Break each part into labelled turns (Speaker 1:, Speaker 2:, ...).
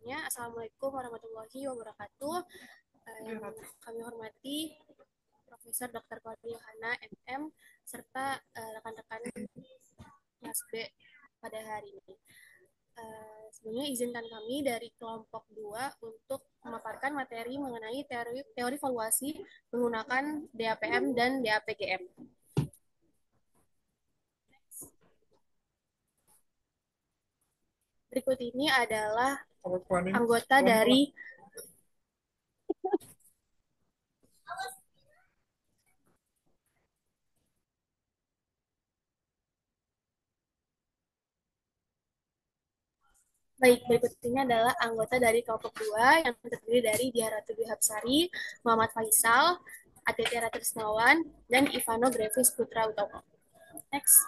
Speaker 1: semuanya. Assalamualaikum warahmatullahi wabarakatuh. Yang kami hormati Profesor Dr. Fadli Yohana, MM, serta rekan-rekan kelas B pada hari ini. Sebelumnya izinkan kami dari kelompok 2 untuk memaparkan materi mengenai teori valuasi menggunakan DAPM dan DAPGM. Berikut ini adalah anggota dari Baik, berikut ini adalah anggota dari kelompok 2 yang terdiri dari Diaratu Hapsari, Muhammad Faisal, Aditya Ratrisnawan, dan Ivano Grevis Putra Utomo. Next.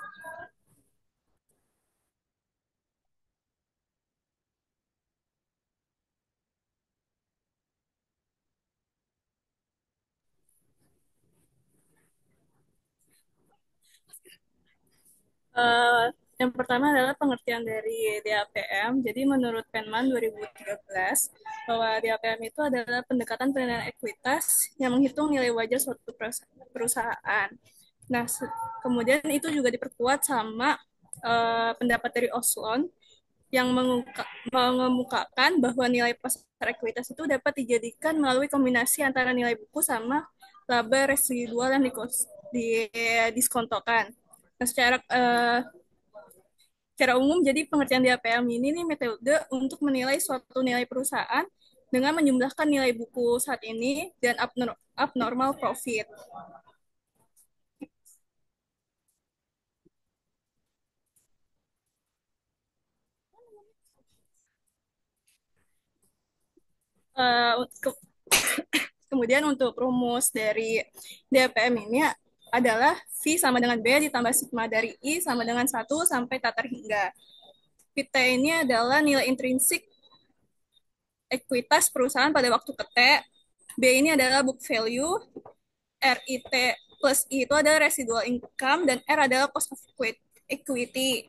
Speaker 2: Uh, yang pertama adalah pengertian dari DAPM. Jadi menurut Penman 2013, bahwa DAPM itu adalah pendekatan penilaian ekuitas yang menghitung nilai wajar suatu perusahaan. Nah, kemudian itu juga diperkuat sama pendapat dari Oslon yang mengemukakan bahwa nilai pasar ekuitas itu dapat dijadikan melalui kombinasi antara nilai buku sama laba residual yang diskontokan. Nah, secara umum, jadi pengertian DAPM ini nih metode untuk menilai suatu nilai perusahaan dengan menjumlahkan nilai buku saat ini dan abnormal profit. Uh, ke- Kemudian untuk rumus dari DAPM ini adalah V sama dengan B ditambah sigma dari I sama dengan 1 sampai tak terhingga. T ini adalah nilai intrinsik ekuitas perusahaan pada waktu ke T. B ini adalah book value, RIT plus I itu adalah residual income, dan R adalah cost of equity.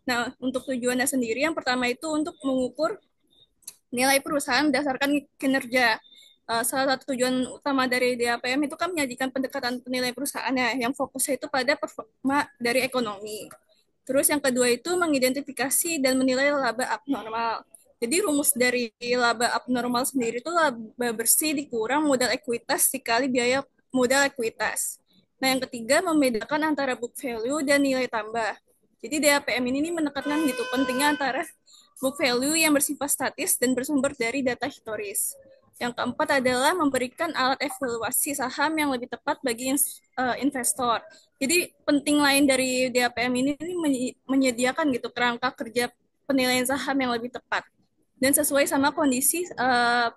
Speaker 2: Nah, untuk tujuannya sendiri, yang pertama itu untuk mengukur nilai perusahaan berdasarkan kinerja. Salah satu tujuan utama dari DAPM itu kan menyajikan pendekatan penilaian perusahaannya yang fokusnya itu pada performa dari ekonomi. Terus yang kedua itu mengidentifikasi dan menilai laba abnormal. Jadi rumus dari laba abnormal sendiri itu laba bersih dikurang modal ekuitas dikali biaya modal ekuitas. Nah, yang ketiga membedakan antara book value dan nilai tambah. Jadi DAPM ini menekankan gitu pentingnya antara book value yang bersifat statis dan bersumber dari data historis. Yang keempat adalah memberikan alat evaluasi saham yang lebih tepat bagi investor. Jadi penting lain dari DAPM ini menyediakan gitu kerangka kerja penilaian saham yang lebih tepat dan sesuai sama kondisi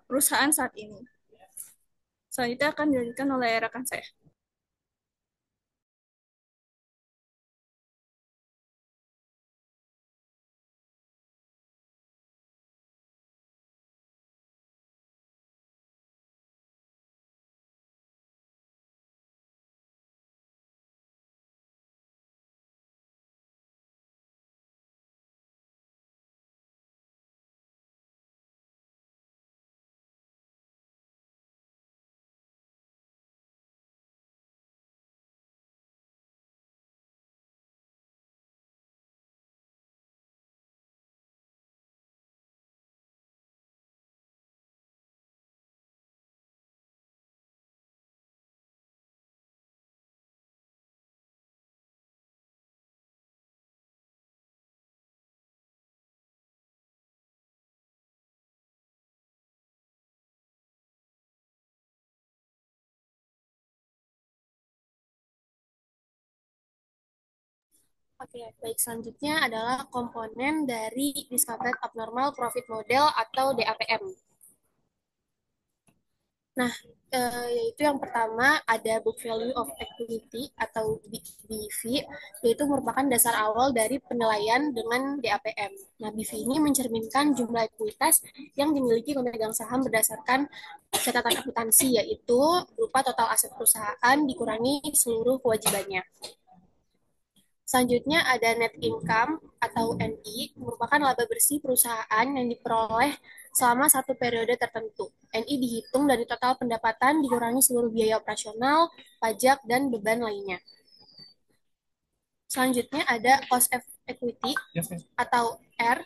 Speaker 2: perusahaan saat ini. Selanjutnya akan dilanjutkan oleh rekan saya.
Speaker 1: Oke, baik, selanjutnya adalah komponen dari Discounted Abnormal Profit Model atau DAPM. Nah, yaitu yang pertama ada Book Value of Equity atau BV, yaitu merupakan dasar awal dari penilaian dengan DAPM. Nah, BV ini mencerminkan jumlah ekuitas yang dimiliki pemegang saham berdasarkan catatan akuntansi, yaitu berupa total aset perusahaan dikurangi seluruh kewajibannya. Selanjutnya ada net income atau NI, merupakan laba bersih perusahaan yang diperoleh selama satu periode tertentu. NI dihitung dari total pendapatan dikurangi seluruh biaya operasional, pajak, dan beban lainnya. Selanjutnya ada cost of equity atau R,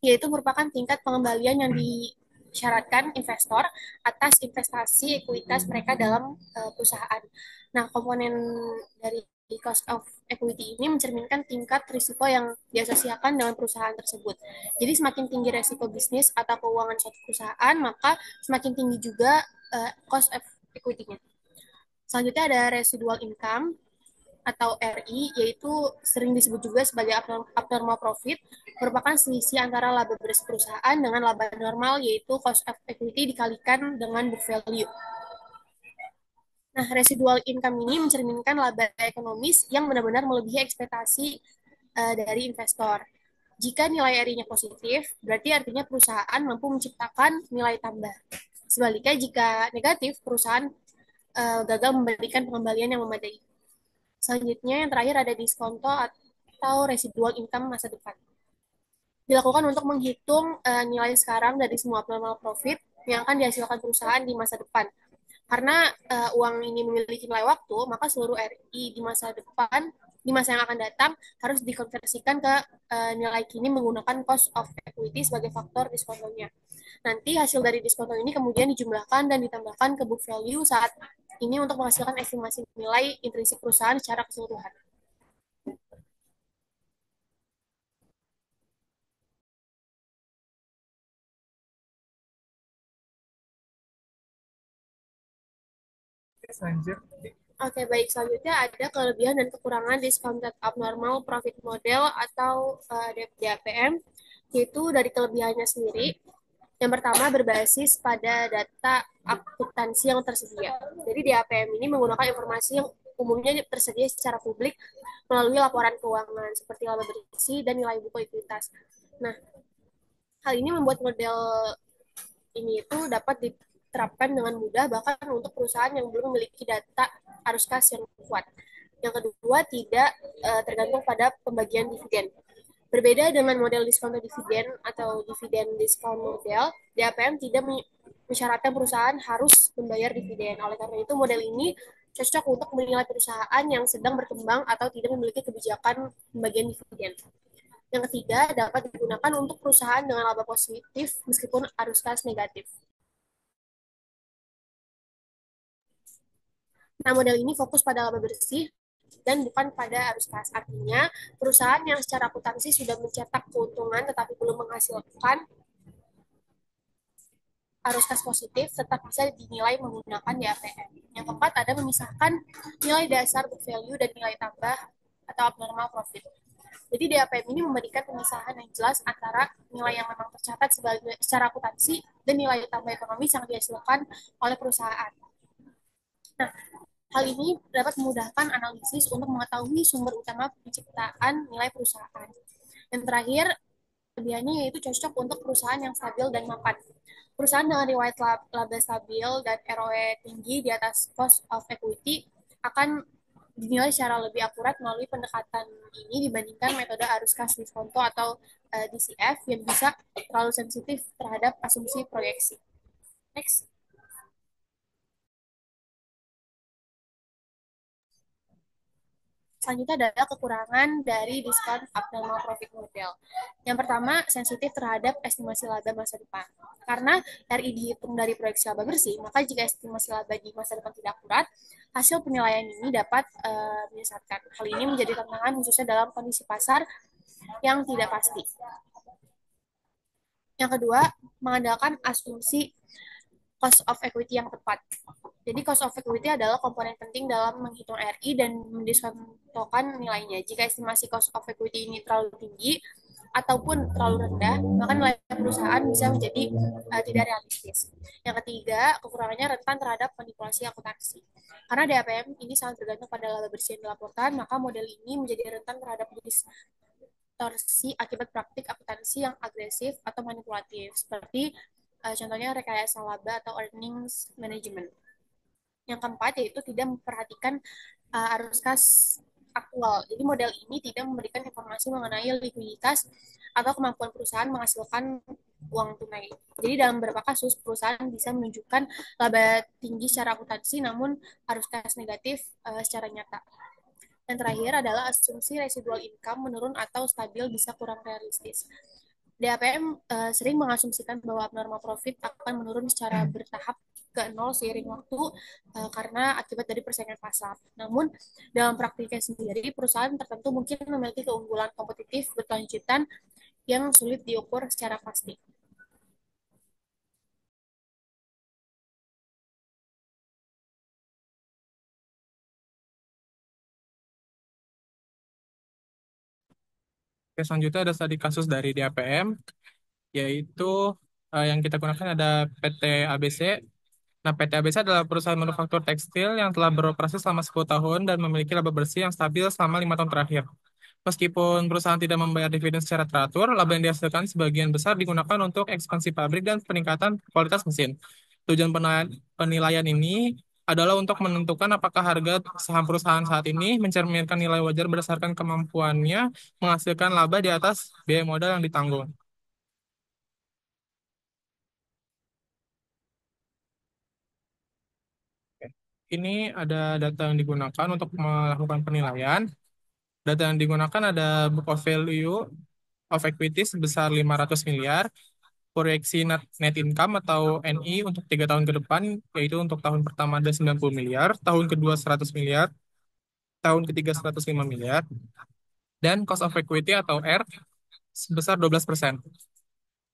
Speaker 1: yaitu merupakan tingkat pengembalian yang disyaratkan investor atas investasi ekuitas mereka dalam perusahaan. Nah, komponen dari cost of equity ini mencerminkan tingkat risiko yang diasosiasikan dengan perusahaan tersebut. Jadi semakin tinggi risiko bisnis atau keuangan suatu perusahaan, maka semakin tinggi juga cost of equity-nya. Selanjutnya ada residual income atau RI, yaitu sering disebut juga sebagai abnormal profit, merupakan selisih antara laba bersih perusahaan dengan laba normal, yaitu cost of equity dikalikan dengan book value. Nah, residual income ini mencerminkan laba ekonomis yang benar-benar melebihi ekspektasi dari investor. Jika nilai RI-nya positif, berarti artinya perusahaan mampu menciptakan nilai tambah. Sebaliknya, jika negatif, perusahaan gagal memberikan pengembalian yang memadai. Selanjutnya, yang terakhir ada diskonto atau residual income masa depan. Dilakukan untuk menghitung nilai sekarang dari semua abnormal profit yang akan dihasilkan perusahaan di masa depan. Karena uang ini memiliki nilai waktu, maka seluruh RI di masa depan, di masa yang akan datang, harus dikonversikan ke nilai kini menggunakan cost of equity sebagai faktor diskontonya. Nanti hasil dari diskonto ini kemudian dijumlahkan dan ditambahkan ke book value saat ini untuk menghasilkan estimasi nilai intrinsik perusahaan secara keseluruhan. Oke, baik. Selanjutnya ada kelebihan dan kekurangan discounted abnormal profit model atau DAPM, yaitu dari kelebihannya sendiri. Yang pertama berbasis pada data akuntansi yang tersedia. Jadi DAPM ini menggunakan informasi yang umumnya tersedia secara publik melalui laporan keuangan seperti laba bersih dan nilai buku ekuitas. Nah, hal ini membuat model ini itu dapat diterapkan dengan mudah bahkan untuk perusahaan yang belum memiliki data arus kas yang kuat. Yang kedua, tidak tergantung pada pembagian dividen. Berbeda dengan model diskon dividen atau dividen diskon model, DAPM tidak mensyaratkan perusahaan harus membayar dividen. Oleh karena itu, model ini cocok untuk menilai perusahaan yang sedang berkembang atau tidak memiliki kebijakan pembagian dividen. Yang ketiga, dapat digunakan untuk perusahaan dengan laba positif meskipun arus kas negatif. Nah, model ini fokus pada laba bersih dan bukan pada arus kas. Artinya, perusahaan yang secara akuntansi sudah mencetak keuntungan tetapi belum menghasilkan arus kas positif tetap bisa dinilai menggunakan DAPM. Yang keempat ada memisahkan nilai dasar book value dan nilai tambah atau abnormal profit. Jadi DAPM ini memberikan pemisahan yang jelas antara nilai yang memang tercatat sebagai secara akuntansi dan nilai tambah ekonomis yang dihasilkan oleh perusahaan. Nah, hal ini dapat memudahkan analisis untuk mengetahui sumber utama penciptaan nilai perusahaan. Yang terakhir, kelebihannya yaitu cocok untuk perusahaan yang stabil dan mapan. Perusahaan dengan riwayat laba stabil dan ROE tinggi di atas cost of equity akan dinilai secara lebih akurat melalui pendekatan ini dibandingkan metode arus kas diskonto atau DCF yang bisa terlalu sensitif terhadap asumsi proyeksi. Next. Selanjutnya adalah kekurangan dari diskon abnormal profit model. Yang pertama, sensitif terhadap estimasi laba masa depan. Karena RI dihitung dari proyeksi laba bersih, maka jika estimasi laba di masa depan tidak akurat, hasil penilaian ini dapat menyesatkan. Hal ini menjadi tantangan khususnya dalam kondisi pasar yang tidak pasti. Yang kedua, mengandalkan asumsi cost of equity yang tepat. Jadi cost of equity adalah komponen penting dalam menghitung RI dan mendiskontokan nilainya. Jika estimasi cost of equity ini terlalu tinggi ataupun terlalu rendah, maka nilai perusahaan bisa menjadi tidak realistis. Yang ketiga, kekurangannya rentan terhadap manipulasi akuntansi. Karena DAPM ini sangat bergantung pada laba bersih yang dilaporkan, maka model ini menjadi rentan terhadap distorsi akibat praktik akuntansi yang agresif atau manipulatif, seperti contohnya rekayasa laba atau earnings management. Yang keempat yaitu tidak memperhatikan arus kas aktual. Jadi model ini tidak memberikan informasi mengenai likuiditas atau kemampuan perusahaan menghasilkan uang tunai. Jadi dalam beberapa kasus perusahaan bisa menunjukkan laba tinggi secara akuntansi namun harus tes negatif secara nyata. Dan terakhir adalah asumsi residual income menurun atau stabil bisa kurang realistis. DAPM sering mengasumsikan bahwa abnormal profit akan menurun secara bertahap ke nol seiring waktu karena akibat dari persaingan pasar. Namun dalam praktiknya sendiri perusahaan tertentu mungkin memiliki keunggulan kompetitif berkelanjutan yang sulit diukur secara pasti.
Speaker 3: Oke, selanjutnya ada studi kasus dari DAPM, yaitu yang kita gunakan ada PT ABC. Nah, PT ABC adalah perusahaan manufaktur tekstil yang telah beroperasi selama 10 tahun dan memiliki laba bersih yang stabil selama 5 tahun terakhir. Meskipun perusahaan tidak membayar dividen secara teratur, laba yang dihasilkan sebagian besar digunakan untuk ekspansi pabrik dan peningkatan kualitas mesin. Tujuan penilaian ini adalah untuk menentukan apakah harga saham perusahaan saat ini mencerminkan nilai wajar berdasarkan kemampuannya menghasilkan laba di atas biaya modal yang ditanggung. Ini ada data yang digunakan untuk melakukan penilaian. Data yang digunakan ada book of value of equity sebesar 500 miliar, proyeksi net income atau NI untuk 3 tahun ke depan, yaitu untuk tahun pertama ada 90 miliar, tahun kedua 100 miliar, tahun ketiga 105 miliar, dan cost of equity atau R sebesar 12%.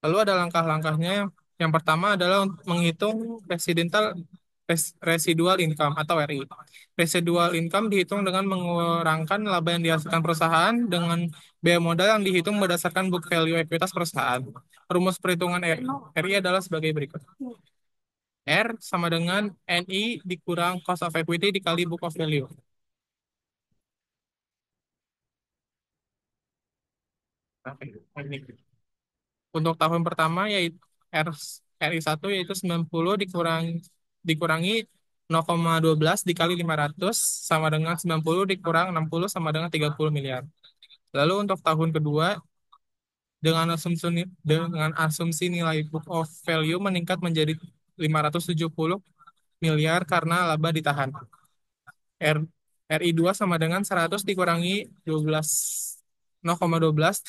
Speaker 3: Lalu ada langkah-langkahnya. Yang pertama adalah untuk menghitung residual income atau RI. Residual income dihitung dengan mengurangkan laba yang dihasilkan perusahaan dengan biaya modal yang dihitung berdasarkan book value ekuitas perusahaan. Rumus perhitungan RI adalah sebagai berikut. R sama dengan NI dikurang cost of equity dikali book of value. Oke, ini. Untuk tahun pertama yaitu RI1 yaitu 90 dikurangi 0,12 dikali 500 sama dengan 90 dikurang 60 sama dengan 30 miliar. Lalu untuk tahun kedua dengan asumsi nilai book of value meningkat menjadi 570 miliar karena laba ditahan. R, RI2 sama dengan 100 dikurangi 12 0,12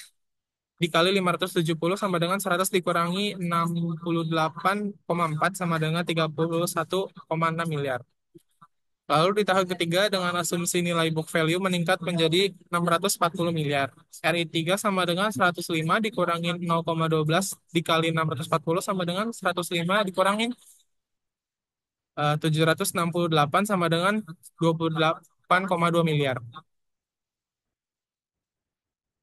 Speaker 3: dikali 570 sama dengan 100 dikurangi 68,4 sama dengan 31,6 miliar. Lalu di tahun ketiga dengan asumsi nilai book value meningkat menjadi 640 miliar. RI3 sama dengan 105 dikurangi 0,12 dikali 640 sama dengan 105 dikurangi 768 sama dengan 28,2 miliar.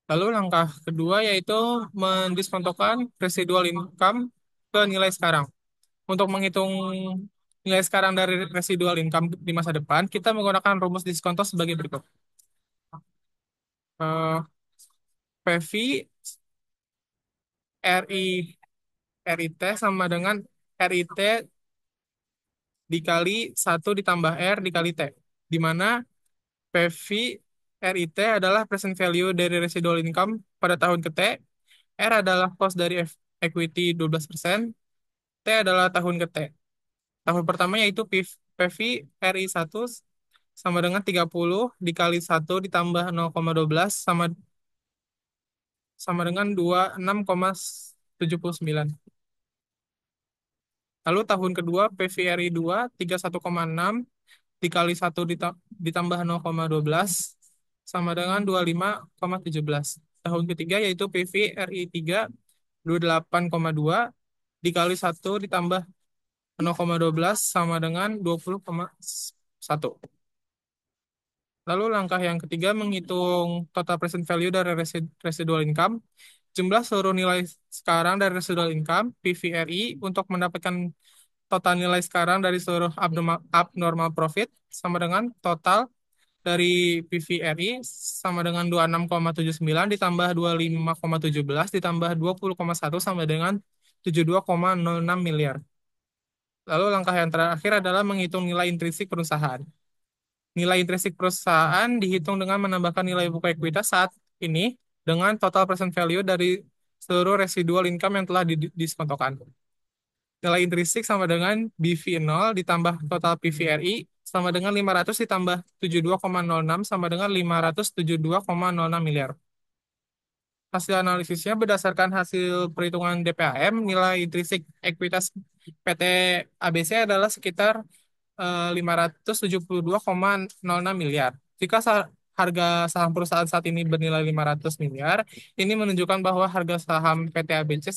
Speaker 3: Lalu langkah kedua yaitu mendiskontokan residual income ke nilai sekarang. Untuk menghitung nilai sekarang dari residual income di masa depan, kita menggunakan rumus diskonto sebagai berikut. PV RI RIT sama dengan RIT dikali 1 ditambah R dikali T, di mana PV RIT adalah present value dari residual income pada tahun ke T, R adalah cost dari equity 12%, T adalah tahun ke T. Tahun pertama yaitu PV RI1 sama dengan 30 dikali 1 ditambah 0,12 sama sama dengan 26,79. Lalu tahun kedua PVRI2 31,6 dikali 1 ditambah 0,12 sama dengan 25,17. Tahun ketiga yaitu PVRI3 28,2 dikali 1 ditambah 0,12 sama dengan 20,1. Lalu langkah yang ketiga menghitung total present value dari residual income. Jumlah seluruh nilai sekarang dari residual income, PVRI, untuk mendapatkan total nilai sekarang dari seluruh abnormal profit sama dengan total dari PVRI sama dengan 26,79 ditambah 25,17 ditambah 20,1 sama dengan 72,06 miliar. Lalu langkah yang terakhir adalah menghitung nilai intrinsik perusahaan. Nilai intrinsik perusahaan dihitung dengan menambahkan nilai buku ekuitas saat ini dengan total present value dari seluruh residual income yang telah diskontokan. Nilai intrinsik sama dengan BV0 ditambah total PVRI sama dengan 500 ditambah 72,06 sama dengan 572,06 miliar. Hasil analisisnya berdasarkan hasil perhitungan DPAM, nilai intrinsik ekuitas PT ABC adalah sekitar 572,06 miliar. Jika harga saham perusahaan saat ini bernilai 500 miliar, ini menunjukkan bahwa harga saham PT ABC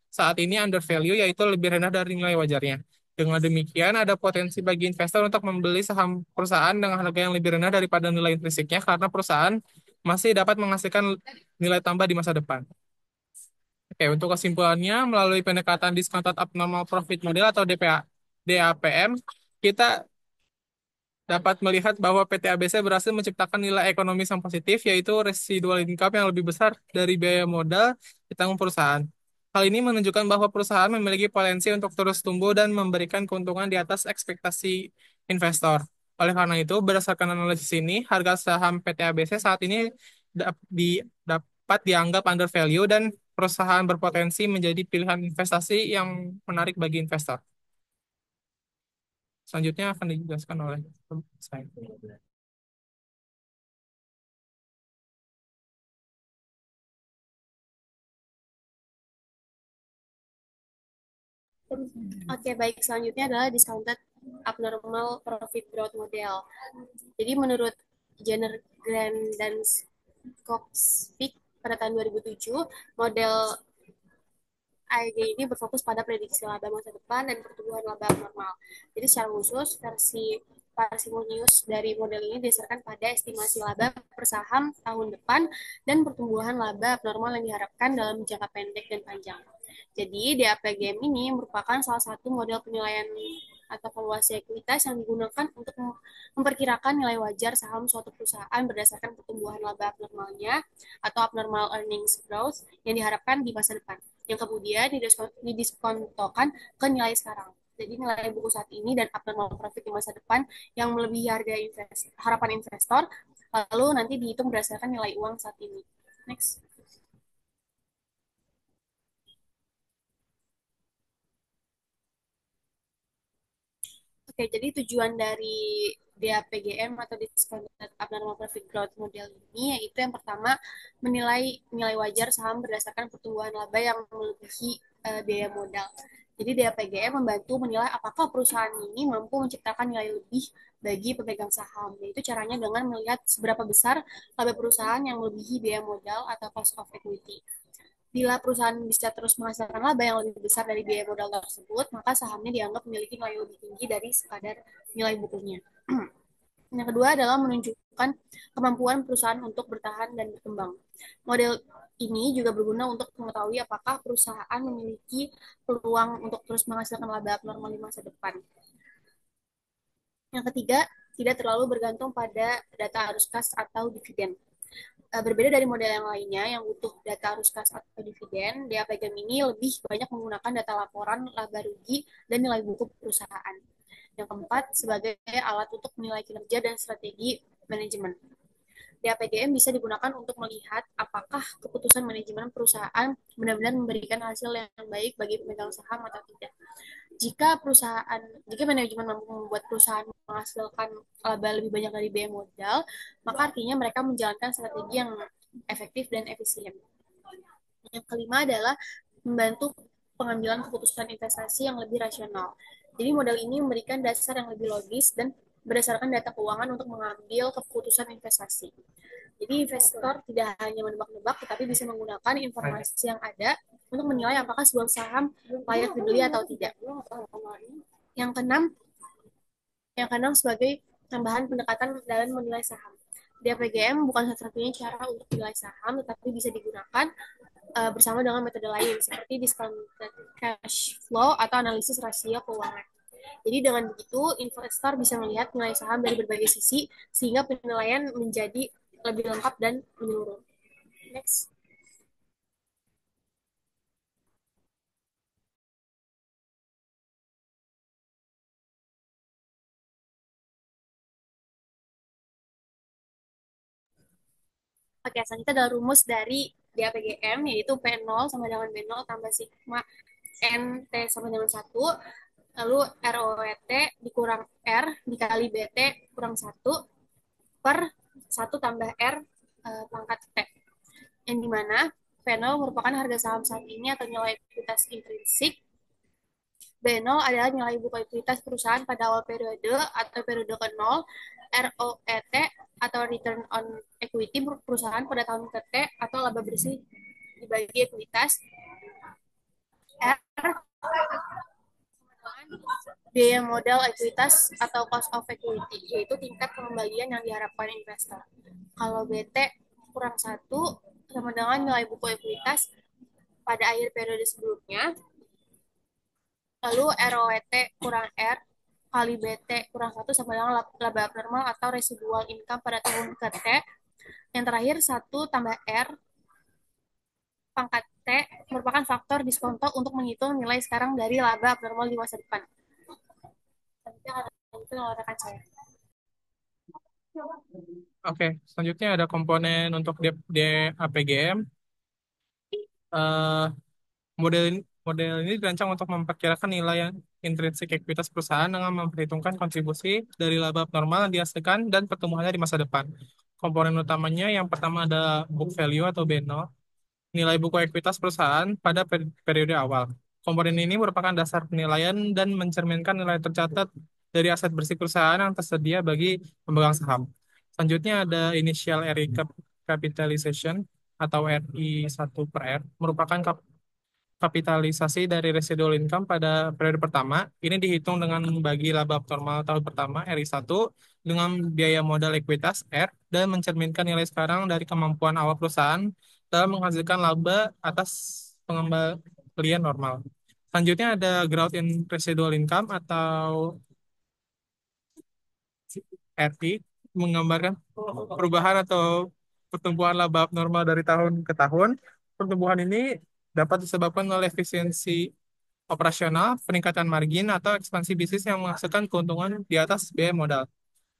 Speaker 3: saat ini under value, yaitu lebih rendah dari nilai wajarnya. Dengan demikian, ada potensi bagi investor untuk membeli saham perusahaan dengan harga yang lebih rendah daripada nilai intrinsiknya karena perusahaan masih dapat menghasilkan nilai tambah di masa depan. Oke, untuk kesimpulannya, melalui pendekatan discounted abnormal profit model atau DAPM, kita dapat melihat bahwa PT ABC berhasil menciptakan nilai ekonomis yang positif, yaitu residual income yang lebih besar dari biaya modal ditanggung perusahaan. Hal ini menunjukkan bahwa perusahaan memiliki potensi untuk terus tumbuh dan memberikan keuntungan di atas ekspektasi investor. Oleh karena itu, berdasarkan analisis ini, harga saham PT ABC saat ini dapat dianggap under value dan perusahaan berpotensi menjadi pilihan investasi yang menarik bagi investor. Selanjutnya akan dijelaskan oleh saya.
Speaker 1: Oke, baik. Selanjutnya adalah discounted abnormal profit growth model. Jadi menurut Jenner, Grant, dan Cox-Pick pada tahun 2007, model AEG ini berfokus pada prediksi laba masa depan dan pertumbuhan laba abnormal. Jadi secara khusus, versi parsimonius dari model ini didasarkan pada estimasi laba per saham tahun depan dan pertumbuhan laba abnormal yang diharapkan dalam jangka pendek dan panjang. Jadi DAPGM ini merupakan salah satu model penilaian atau valuasi ekuitas yang digunakan untuk memperkirakan nilai wajar saham suatu perusahaan berdasarkan pertumbuhan laba abnormalnya atau abnormal earnings growth yang diharapkan di masa depan, yang kemudian didiskontokan ke nilai sekarang. Jadi nilai buku saat ini dan abnormal profit di masa depan yang melebihi harga harapan investor, lalu nanti dihitung berdasarkan nilai uang saat ini. Next. Oke, jadi tujuan dari DAPGM atau Discounted Abnormal Profit Growth Model ini yaitu yang pertama menilai nilai wajar saham berdasarkan pertumbuhan laba yang melebihi biaya modal. Jadi DAPGM membantu menilai apakah perusahaan ini mampu menciptakan nilai lebih bagi pemegang saham. Yaitu caranya dengan melihat seberapa besar laba perusahaan yang melebihi biaya modal atau cost of equity. Bila perusahaan bisa terus menghasilkan laba yang lebih besar dari biaya modal tersebut, maka sahamnya dianggap memiliki nilai lebih tinggi dari sekadar nilai bukunya. Yang kedua adalah menunjukkan kemampuan perusahaan untuk bertahan dan berkembang. Model ini juga berguna untuk mengetahui apakah perusahaan memiliki peluang untuk terus menghasilkan laba abnormal di masa depan. Yang ketiga, tidak terlalu bergantung pada data arus kas atau dividen. Berbeda dari model yang lainnya yang butuh data arus kas atau dividen, DAPGM ini lebih banyak menggunakan data laporan laba rugi dan nilai buku perusahaan. Yang keempat, sebagai alat untuk menilai kinerja dan strategi manajemen. DAPGM bisa digunakan untuk melihat apakah keputusan manajemen perusahaan benar-benar memberikan hasil yang baik bagi pemegang saham atau tidak. Jika manajemen mampu membuat perusahaan menghasilkan laba lebih banyak dari biaya modal, maka artinya mereka menjalankan strategi yang efektif dan efisien. Yang kelima adalah membantu pengambilan keputusan investasi yang lebih rasional. Jadi model ini memberikan dasar yang lebih logis dan berdasarkan data keuangan untuk mengambil keputusan investasi. Jadi investor tidak hanya menebak-nebak, tetapi bisa menggunakan informasi yang ada untuk menilai apakah sebuah saham layak dibeli atau tidak. Yang keenam, sebagai tambahan pendekatan dalam menilai saham. DAPGM bukan satu-satunya cara untuk menilai saham, tetapi bisa digunakan bersama dengan metode lain seperti discounted cash flow atau analisis rasio keuangan. Jadi dengan begitu, investor bisa melihat nilai saham dari berbagai sisi sehingga penilaian menjadi lebih lengkap dan menyeluruh. Next. Oke, selanjutnya adalah rumus dari di APGM, yaitu P0 sama dengan B0 tambah sigma NT sama dengan 1, lalu ROET dikurang R dikali BT kurang 1/1 tambah R pangkat T. Yang dimana P0 merupakan harga saham saat ini atau nilai ekuitas intrinsik. B0 adalah nilai buku ekuitas perusahaan pada awal periode atau periode ke-0. ROET atau Return on Equity perusahaan pada tahun ke-T atau laba bersih dibagi ekuitas. R biaya modal ekuitas atau cost of equity, yaitu tingkat pengembalian yang diharapkan investor. Kalau BT kurang 1 sama dengan nilai buku ekuitas pada akhir periode sebelumnya. Lalu ROET kurang R kali BT kurang 1 sama dengan laba abnormal atau residual income pada tahun ke-T. Yang terakhir 1 tambah R pangkat T merupakan faktor diskonto untuk menghitung nilai sekarang dari laba abnormal di masa depan. Itu rekan saya.
Speaker 3: Oke, selanjutnya ada komponen untuk APGM. Eh, model ini dirancang untuk memperkirakan nilai yang intrinsik ekuitas perusahaan dengan memperhitungkan kontribusi dari laba abnormal yang dihasilkan dan pertumbuhannya di masa depan. Komponen utamanya yang pertama ada book value atau B0, nilai buku ekuitas perusahaan pada periode awal. Komponen ini merupakan dasar penilaian dan mencerminkan nilai tercatat dari aset bersih perusahaan yang tersedia bagi pemegang saham. Selanjutnya ada initial RI capitalization atau RI1 per R, merupakan kapitalisasi dari residual income pada periode pertama. Ini dihitung dengan membagi laba abnormal tahun pertama RI1 dengan biaya modal ekuitas R dan mencerminkan nilai sekarang dari kemampuan awal perusahaan dalam menghasilkan laba atas pengembalian normal. Selanjutnya ada growth in residual income atau RI, menggambarkan perubahan atau pertumbuhan laba abnormal dari tahun ke tahun. Pertumbuhan ini dapat disebabkan oleh efisiensi operasional, peningkatan margin, atau ekspansi bisnis yang menghasilkan keuntungan di atas biaya modal.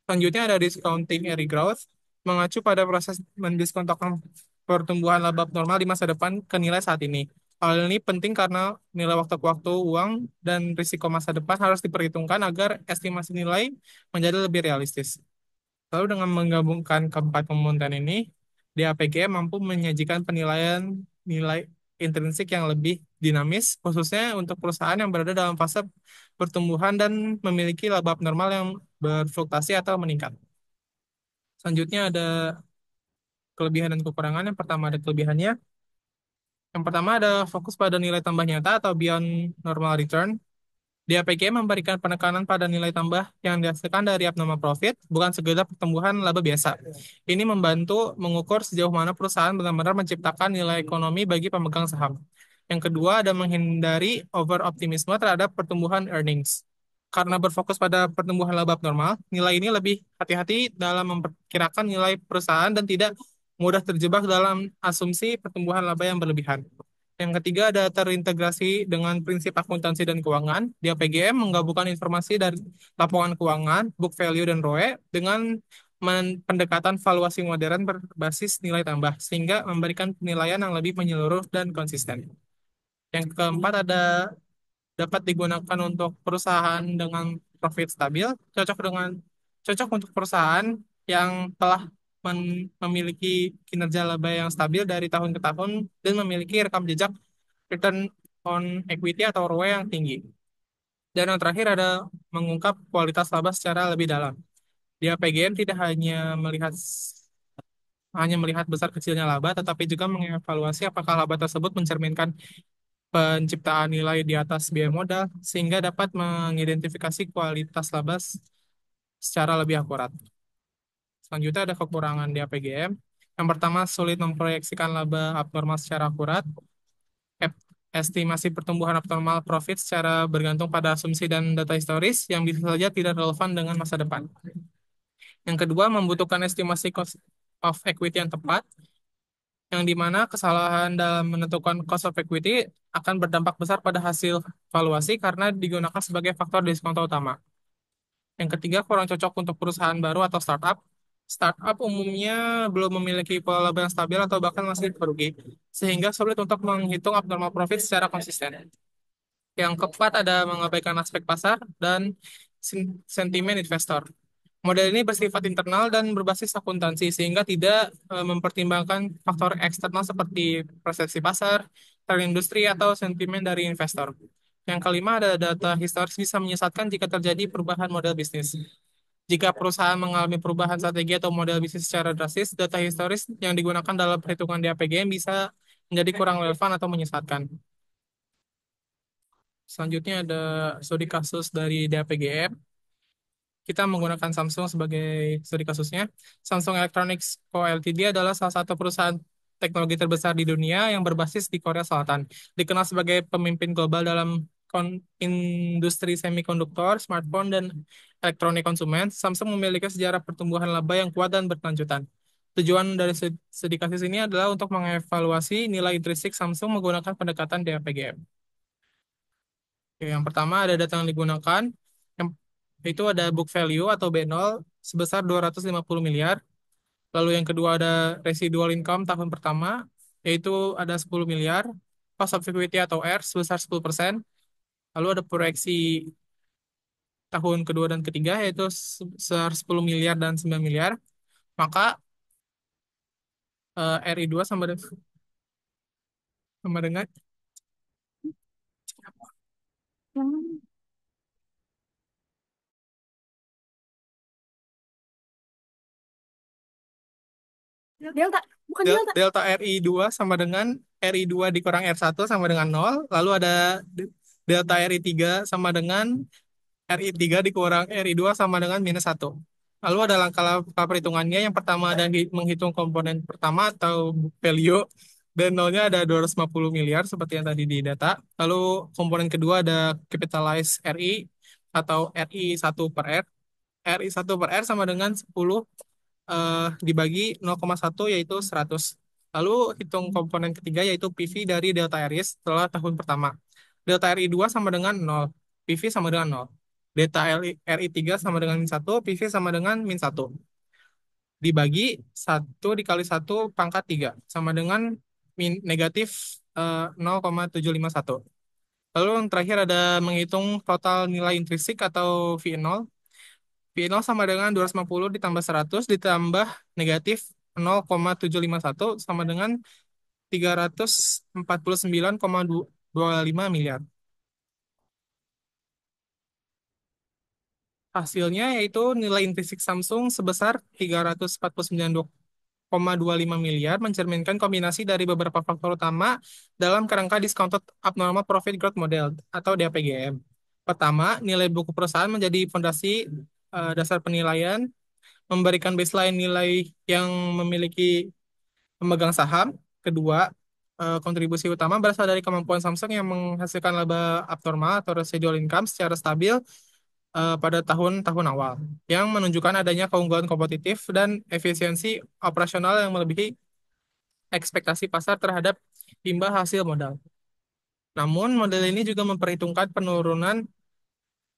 Speaker 3: Selanjutnya ada discounting area growth, mengacu pada proses mendiskontokan pertumbuhan laba abnormal di masa depan ke nilai saat ini. Hal ini penting karena nilai waktu ke waktu uang dan risiko masa depan harus diperhitungkan agar estimasi nilai menjadi lebih realistis. Lalu dengan menggabungkan keempat komponen ini, DAPG mampu menyajikan penilaian nilai intrinsik yang lebih dinamis, khususnya untuk perusahaan yang berada dalam fase pertumbuhan dan memiliki laba abnormal yang berfluktuasi atau meningkat. Selanjutnya ada kelebihan dan kekurangan. Yang pertama ada fokus pada nilai tambah nyata atau beyond normal return. DAPG memberikan penekanan pada nilai tambah yang dihasilkan dari abnormal profit, bukan sekedar pertumbuhan laba biasa. Ini membantu mengukur sejauh mana perusahaan benar-benar menciptakan nilai ekonomi bagi pemegang saham. Yang kedua, ada menghindari over optimisme terhadap pertumbuhan earnings. Karena berfokus pada pertumbuhan laba abnormal, nilai ini lebih hati-hati dalam memperkirakan nilai perusahaan dan tidak mudah terjebak dalam asumsi pertumbuhan laba yang berlebihan. Yang ketiga ada terintegrasi dengan prinsip akuntansi dan keuangan. Di APGM menggabungkan informasi dari laporan keuangan, book value, dan ROE dengan pendekatan valuasi modern berbasis nilai tambah, sehingga memberikan penilaian yang lebih menyeluruh dan konsisten. Yang keempat ada dapat digunakan untuk perusahaan dengan profit stabil, cocok untuk perusahaan yang telah memiliki kinerja laba yang stabil dari tahun ke tahun dan memiliki rekam jejak return on equity atau ROE yang tinggi. Dan yang terakhir ada mengungkap kualitas laba secara lebih dalam. Di APGM tidak hanya melihat besar kecilnya laba, tetapi juga mengevaluasi apakah laba tersebut mencerminkan penciptaan nilai di atas biaya modal, sehingga dapat mengidentifikasi kualitas laba secara lebih akurat. Selanjutnya ada kekurangan di APGM. Yang pertama, sulit memproyeksikan laba abnormal secara akurat. Estimasi pertumbuhan abnormal profit secara bergantung pada asumsi dan data historis yang bisa saja tidak relevan dengan masa depan. Yang kedua, membutuhkan estimasi cost of equity yang tepat, yang dimana kesalahan dalam menentukan cost of equity akan berdampak besar pada hasil valuasi karena digunakan sebagai faktor diskonto utama. Yang ketiga, kurang cocok untuk perusahaan baru atau startup. Startup umumnya belum memiliki pola laba yang stabil atau bahkan masih berugi, sehingga sulit untuk menghitung abnormal profit secara konsisten. Yang keempat ada mengabaikan aspek pasar dan sentimen investor. Model ini bersifat internal dan berbasis akuntansi sehingga tidak mempertimbangkan faktor eksternal seperti persepsi pasar, tren industri, atau sentimen dari investor. Yang kelima ada data historis bisa menyesatkan jika terjadi perubahan model bisnis. Jika perusahaan mengalami perubahan strategi atau model bisnis secara drastis, data historis yang digunakan dalam perhitungan DAPGM bisa menjadi kurang relevan atau menyesatkan. Selanjutnya ada studi kasus dari DAPGM. Kita menggunakan Samsung sebagai studi kasusnya. Samsung Electronics Co. Ltd adalah salah satu perusahaan teknologi terbesar di dunia yang berbasis di Korea Selatan. Dikenal sebagai pemimpin global dalam industri semikonduktor, smartphone, dan elektronik konsumen. Samsung memiliki sejarah pertumbuhan laba yang kuat dan berkelanjutan. Tujuan dari studi kasus ini adalah untuk mengevaluasi nilai intrinsik Samsung menggunakan pendekatan DAPGM. Oke, yang pertama ada data yang digunakan. Yang itu ada book value atau B0 sebesar 250 miliar. Lalu yang kedua ada residual income tahun pertama, yaitu ada 10 miliar. Cost of equity atau R sebesar 10%. Lalu ada proyeksi tahun kedua dan ketiga, yaitu sebesar 10 miliar dan 9 miliar. Maka RI2 sama dengan
Speaker 2: Delta, bukan Delta.
Speaker 3: delta RI2 sama dengan RI2 dikurang R1 sama dengan 0. Lalu ada delta RI3 sama dengan RI3 dikurang RI2 sama dengan -1. Lalu ada langkah perhitungannya. Yang pertama ada menghitung komponen pertama atau book value. Dan nolnya ada 250 miliar seperti yang tadi di data. Lalu komponen kedua ada capitalize RI atau RI1 per R. RI1 per R sama dengan 10 dibagi 0,1 yaitu 100. Lalu hitung komponen ketiga yaitu PV dari delta RI setelah tahun pertama. Delta RI2 sama dengan 0, PV sama dengan 0. Delta RI3 sama dengan -1, PV sama dengan -1. Dibagi 1 dikali 1 pangkat 3 sama dengan negatif 0,751. Lalu yang terakhir ada menghitung total nilai intrinsik atau V0. V0 sama dengan 250 ditambah 100 ditambah negatif 0,751 sama dengan 349,25 miliar. Hasilnya yaitu nilai intrinsik Samsung sebesar 349,25 miliar mencerminkan kombinasi dari beberapa faktor utama dalam kerangka discounted abnormal profit growth model atau DAPGM. Pertama, nilai buku perusahaan menjadi fondasi dasar penilaian, memberikan baseline nilai yang memiliki pemegang saham. Kedua, kontribusi utama berasal dari kemampuan Samsung yang menghasilkan laba abnormal atau residual income secara stabil pada tahun-tahun awal, yang menunjukkan adanya keunggulan kompetitif dan efisiensi operasional yang melebihi ekspektasi pasar terhadap imbal hasil modal. Namun, model ini juga memperhitungkan penurunan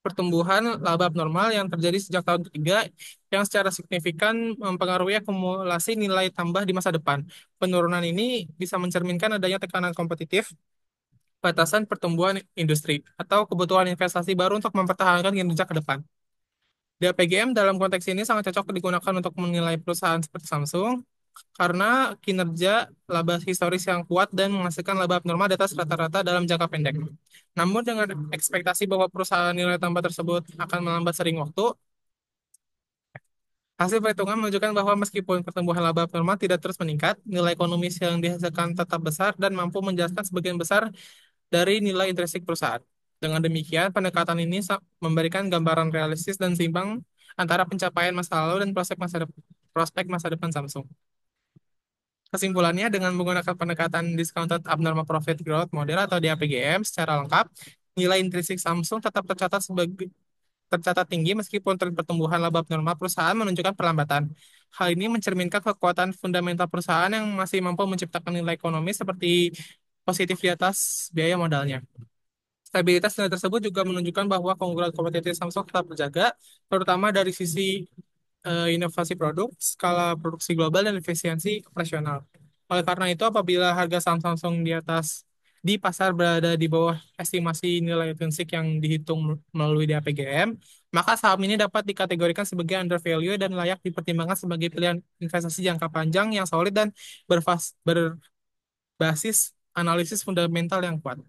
Speaker 3: pertumbuhan laba abnormal yang terjadi sejak tahun ketiga yang secara signifikan mempengaruhi akumulasi nilai tambah di masa depan. Penurunan ini bisa mencerminkan adanya tekanan kompetitif, batasan pertumbuhan industri, atau kebutuhan investasi baru untuk mempertahankan kinerja ke depan. DPGM dalam konteks ini sangat cocok digunakan untuk menilai perusahaan seperti Samsung karena kinerja laba historis yang kuat dan menghasilkan laba abnormal di atas rata-rata dalam jangka pendek. Namun dengan ekspektasi bahwa perusahaan nilai tambah tersebut akan melambat sering waktu, hasil perhitungan menunjukkan bahwa meskipun pertumbuhan laba abnormal tidak terus meningkat, nilai ekonomis yang dihasilkan tetap besar dan mampu menjelaskan sebagian besar dari nilai intrinsik perusahaan. Dengan demikian, pendekatan ini memberikan gambaran realistis dan seimbang antara pencapaian masa lalu dan prospek masa depan Samsung. Kesimpulannya, dengan menggunakan pendekatan Discounted Abnormal Profit Growth Model atau DAPGM secara lengkap, nilai intrinsik Samsung tetap tercatat tinggi meskipun tren pertumbuhan laba abnormal perusahaan menunjukkan perlambatan. Hal ini mencerminkan kekuatan fundamental perusahaan yang masih mampu menciptakan nilai ekonomi seperti positif di atas biaya modalnya. Stabilitas nilai tersebut juga menunjukkan bahwa keunggulan kompetitif Samsung tetap terjaga, terutama dari sisi inovasi produk, skala produksi global, dan efisiensi operasional. Oleh karena itu, apabila harga saham Samsung di pasar berada di bawah estimasi nilai intrinsik yang dihitung melalui DAPGM, maka saham ini dapat dikategorikan sebagai undervalue dan layak dipertimbangkan sebagai pilihan investasi jangka panjang yang solid dan berbasis analisis fundamental yang kuat.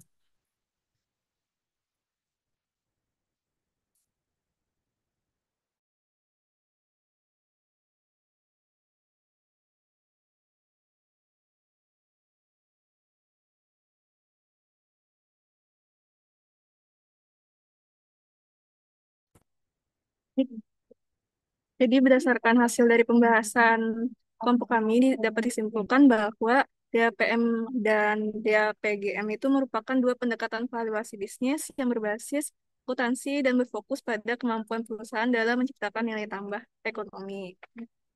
Speaker 2: Jadi berdasarkan hasil dari pembahasan kelompok kami dapat disimpulkan bahwa DAPM dan DAPGM itu merupakan dua pendekatan valuasi bisnis yang berbasis akuntansi dan berfokus pada kemampuan perusahaan dalam menciptakan nilai tambah ekonomi.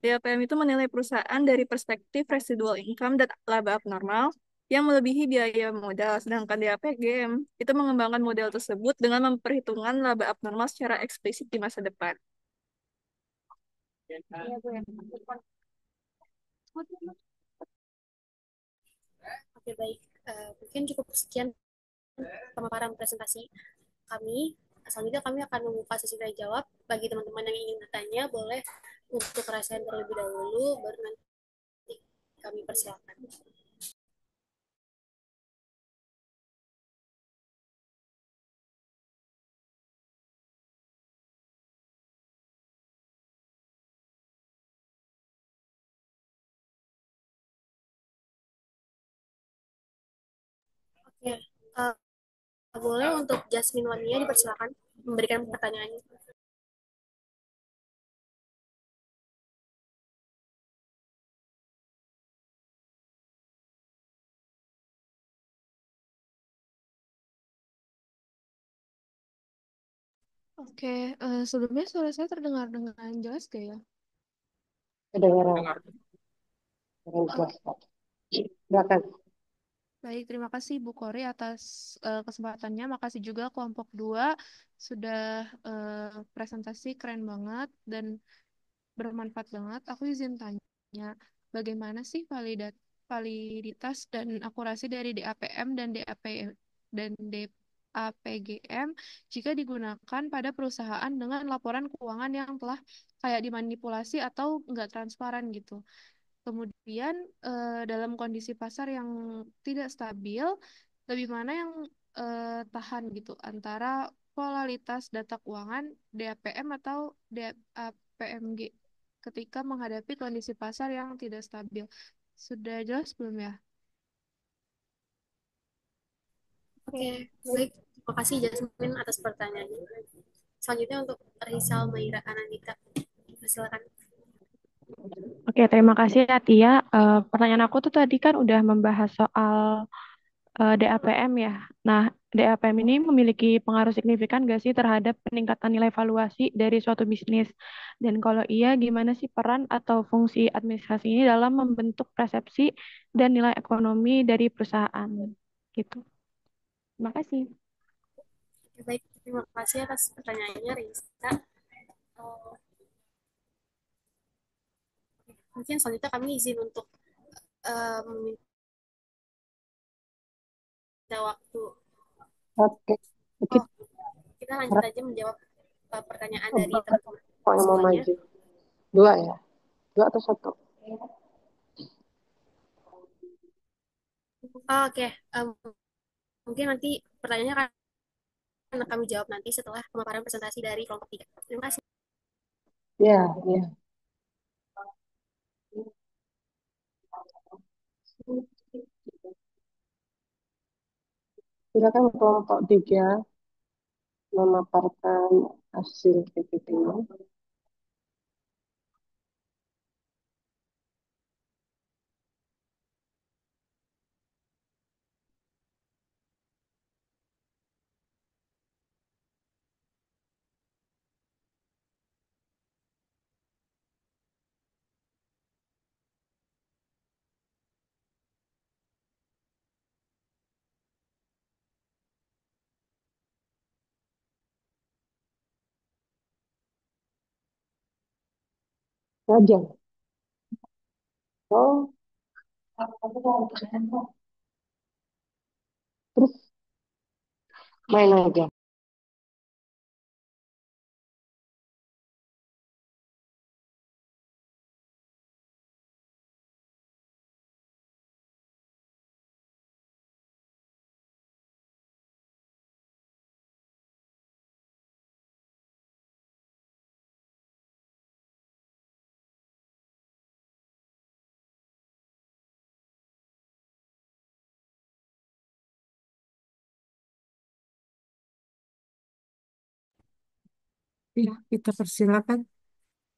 Speaker 2: DAPM itu menilai perusahaan dari perspektif residual income dan laba abnormal yang melebihi biaya modal, sedangkan DAPGM itu mengembangkan model tersebut dengan memperhitungkan laba abnormal secara eksplisit di masa depan. Iya, Bu, ya.
Speaker 1: Oke, baik. Mungkin cukup sekian pemaparan presentasi kami. Selanjutnya kami akan membuka sesi tanya jawab. Bagi teman-teman yang ingin bertanya, boleh untuk rasain terlebih dahulu, baru nanti kami persilakan. Oke, uh, boleh untuk Jasmine Wania dipersilakan memberikan pertanyaannya.
Speaker 4: Oke, sebelumnya suara saya terdengar dengan jelas gak ya?
Speaker 5: Kedengaran,
Speaker 3: Dengar.
Speaker 5: jelas, Pak. Silakan.
Speaker 4: Baik, terima kasih Bu Kori atas kesempatannya. Makasih juga kelompok 2 sudah presentasi keren banget dan bermanfaat banget. Aku izin tanya, bagaimana sih validitas dan akurasi dari DAPM dan DAPGM jika digunakan pada perusahaan dengan laporan keuangan yang telah kayak dimanipulasi atau nggak transparan gitu. Kemudian dalam kondisi pasar yang tidak stabil, lebih mana yang tahan gitu antara volatilitas data keuangan DAPM atau DAPMG ketika menghadapi kondisi pasar yang tidak stabil. Sudah jelas belum ya?
Speaker 1: Oke, baik. Terima kasih Jasmine atas pertanyaannya. Selanjutnya untuk Rizal Maira Anandita. Silakan.
Speaker 6: Oke, terima kasih ya Tia. Pertanyaan aku tuh tadi kan udah membahas soal DAPM ya. Nah, DAPM ini memiliki pengaruh signifikan nggak sih terhadap peningkatan nilai valuasi dari suatu bisnis? Dan kalau iya, gimana sih peran atau fungsi administrasi ini dalam membentuk persepsi dan nilai ekonomi dari perusahaan? Gitu. Terima kasih.
Speaker 1: Oke, baik. Terima kasih atas pertanyaannya Risa. Uh, Mungkin selanjutnya kami izin untuk meminta waktu.
Speaker 5: Oke,
Speaker 1: Oh,
Speaker 5: kita
Speaker 1: kita lanjut aja menjawab pertanyaan dari
Speaker 5: berapa
Speaker 1: teman-teman
Speaker 5: yang mau
Speaker 1: semuanya.
Speaker 5: maju? Dua ya? Dua atau satu?
Speaker 1: Oke, mungkin nanti pertanyaannya akan kami jawab nanti setelah pemaparan presentasi dari kelompok 3. Terima kasih.
Speaker 5: Ya, ya. Silakan kelompok 3 memaparkan hasil PPT-nya. Wajar. Oh, terus main aja. Ya, kita persilakan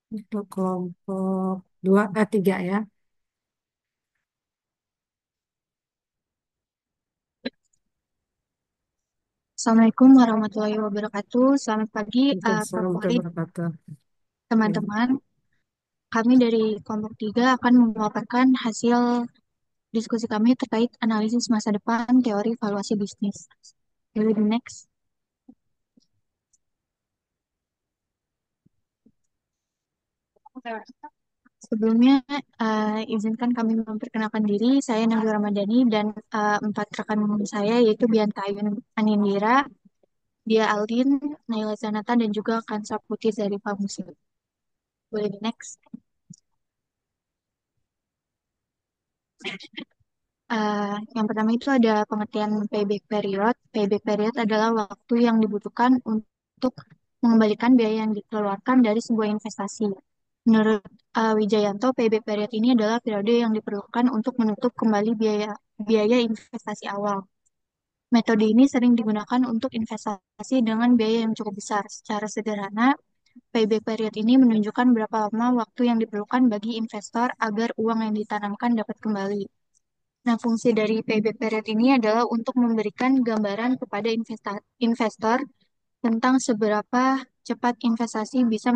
Speaker 5: untuk kelompok dua, tiga ya.
Speaker 7: Assalamualaikum warahmatullahi wabarakatuh. Selamat pagi, Prof.
Speaker 5: Waalaikumsalam
Speaker 7: Wahid,
Speaker 5: warahmatullahi wabarakatuh. Ya.
Speaker 7: teman-teman. Kami dari kelompok 3 akan memaparkan hasil diskusi kami terkait analisis masa depan teori valuasi bisnis. Jadi next. Sebelumnya, izinkan kami memperkenalkan diri. Saya Nabila Ramadhani dan empat rekan saya yaitu Bianta Ayun Anindira, Dia Aldin, Naila Zanata, dan juga Kansa Putih dari Musim. Boleh di next. Yang pertama itu ada pengertian payback period. Payback period adalah waktu yang dibutuhkan untuk mengembalikan biaya yang dikeluarkan dari sebuah investasi. Menurut Wijayanto, payback period ini adalah periode yang diperlukan untuk menutup kembali biaya biaya investasi awal. Metode ini sering digunakan untuk investasi dengan biaya yang cukup besar. Secara sederhana, payback period ini menunjukkan berapa lama waktu yang diperlukan bagi investor agar uang yang ditanamkan dapat kembali. Nah, fungsi dari payback period ini adalah untuk memberikan gambaran kepada investor tentang seberapa cepat investasi bisa